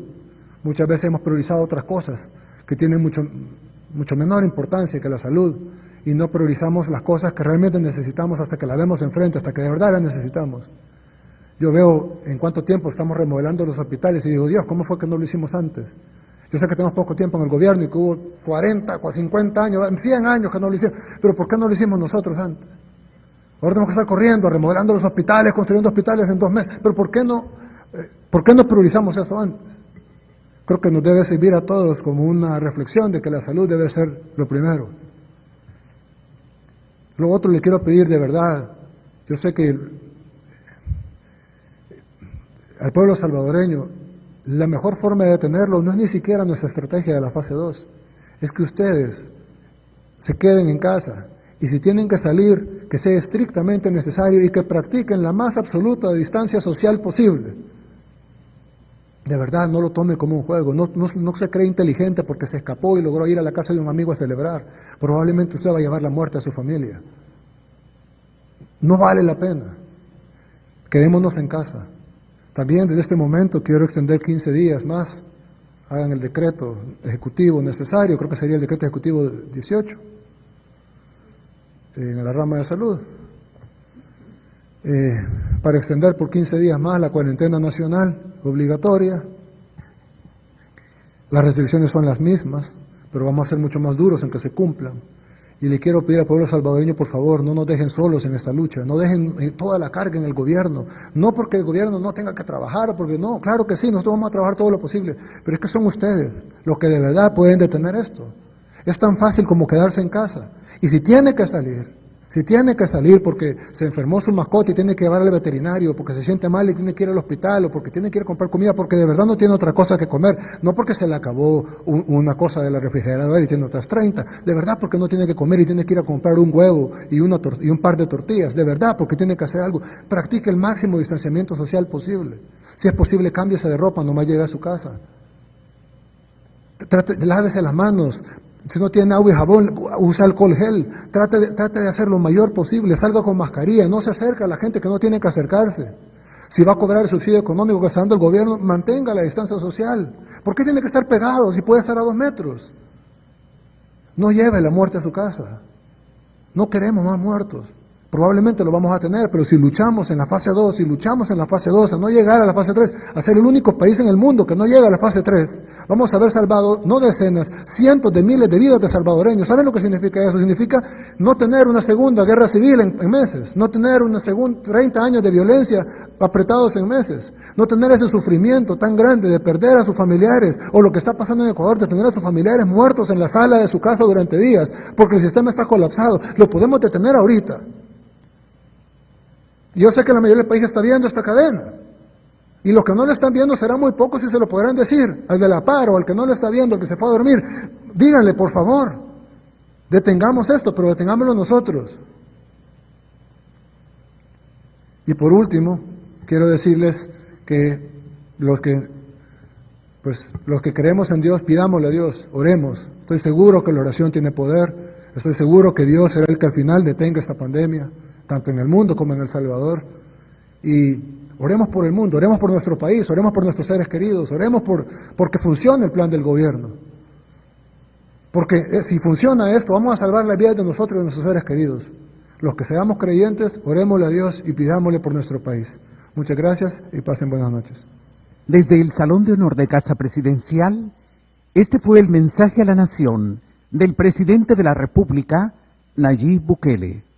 Muchas veces hemos priorizado otras cosas que tienen mucho menor importancia que la salud y no priorizamos las cosas que realmente necesitamos hasta que la vemos enfrente, hasta que de verdad las necesitamos. Yo veo en cuánto tiempo estamos remodelando los hospitales y digo, Dios, ¿cómo fue que no lo hicimos antes? Yo sé que tenemos poco tiempo en el gobierno y que hubo 40, 50 años, 100 años que no lo hicieron, pero ¿por qué no lo hicimos nosotros antes? Ahora tenemos que estar corriendo, remodelando los hospitales, construyendo hospitales en 2 meses. Pero ¿por qué no priorizamos eso antes? Creo que nos debe servir a todos como una reflexión de que la salud debe ser lo primero. Lo otro le quiero pedir de verdad. Yo sé que al pueblo salvadoreño la mejor forma de detenerlo no es ni siquiera nuestra estrategia de la fase 2. Es que ustedes se queden en casa. Y si tienen que salir, que sea estrictamente necesario y que practiquen la más absoluta distancia social posible. De verdad, no lo tome como un juego, no se cree inteligente porque se escapó y logró ir a la casa de un amigo a celebrar. Probablemente usted va a llevar la muerte a su familia. No vale la pena. Quedémonos en casa. También desde este momento quiero extender 15 días más. Hagan el decreto ejecutivo necesario, creo que sería el decreto ejecutivo 18. En la rama de salud, para extender por 15 días más la cuarentena nacional obligatoria. Las restricciones son las mismas, pero vamos a ser mucho más duros en que se cumplan. Y le quiero pedir al pueblo salvadoreño, por favor, no nos dejen solos en esta lucha, no dejen toda la carga en el gobierno, no porque el gobierno no tenga que trabajar, porque no, claro que sí, nosotros vamos a trabajar todo lo posible, pero es que son ustedes los que de verdad pueden detener esto. Es tan fácil como quedarse en casa, y si tiene que salir porque se enfermó su mascota y tiene que llevar al veterinario, porque se siente mal y tiene que ir al hospital, o porque tiene que ir a comprar comida, porque de verdad no tiene otra cosa que comer, no porque se le acabó una cosa de la refrigeradora y tiene otras 30, de verdad porque no tiene que comer y tiene que ir a comprar un huevo y un par de tortillas, de verdad porque tiene que hacer algo, practique el máximo distanciamiento social posible. Si es posible, cámbiese de ropa, nomás llegue a su casa. Lávese las manos. Si no tiene agua y jabón, usa alcohol gel. Trate de hacer lo mayor posible. Salga con mascarilla. No se acerque a la gente que no tiene que acercarse. Si va a cobrar el subsidio económico que está dando el gobierno, mantenga la distancia social. ¿Por qué tiene que estar pegado si puede estar a 2 metros? No lleve la muerte a su casa. No queremos más muertos. Probablemente lo vamos a tener, pero si luchamos en la fase 2, a no llegar a la fase 3, a ser el único país en el mundo que no llega a la fase 3, vamos a haber salvado no decenas, cientos de miles de vidas de salvadoreños. ¿Saben lo que significa eso? Significa no tener una segunda guerra civil en meses, no tener una segunda 30 años de violencia apretados en meses, no tener ese sufrimiento tan grande de perder a sus familiares, o lo que está pasando en Ecuador, de tener a sus familiares muertos en la sala de su casa durante días, porque el sistema está colapsado. Lo podemos detener ahorita. Yo sé que la mayoría del país está viendo esta cadena, y los que no la están viendo serán muy pocos y se lo podrán decir al de la par o al que no lo está viendo, al que se fue a dormir. Díganle, por favor, detengamos esto, pero detengámoslo nosotros. Y por último, quiero decirles que los que creemos en Dios, pidámosle a Dios, oremos. Estoy seguro que la oración tiene poder, estoy seguro que Dios será el que al final detenga esta pandemia, tanto en el mundo como en El Salvador. Y oremos por el mundo, oremos por nuestro país, oremos por nuestros seres queridos, oremos porque funcione el plan del gobierno. Porque si funciona esto, vamos a salvar la vida de nosotros y de nuestros seres queridos. Los que seamos creyentes, orémosle a Dios y pidámosle por nuestro país. Muchas gracias y pasen buenas noches. Desde el Salón de Honor de Casa Presidencial, este fue el mensaje a la nación del presidente de la República, Nayib Bukele.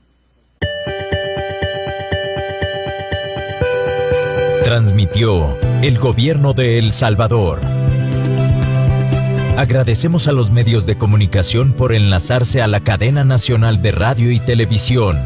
Transmitió el Gobierno de El Salvador. Agradecemos a los medios de comunicación por enlazarse a la cadena nacional de radio y televisión.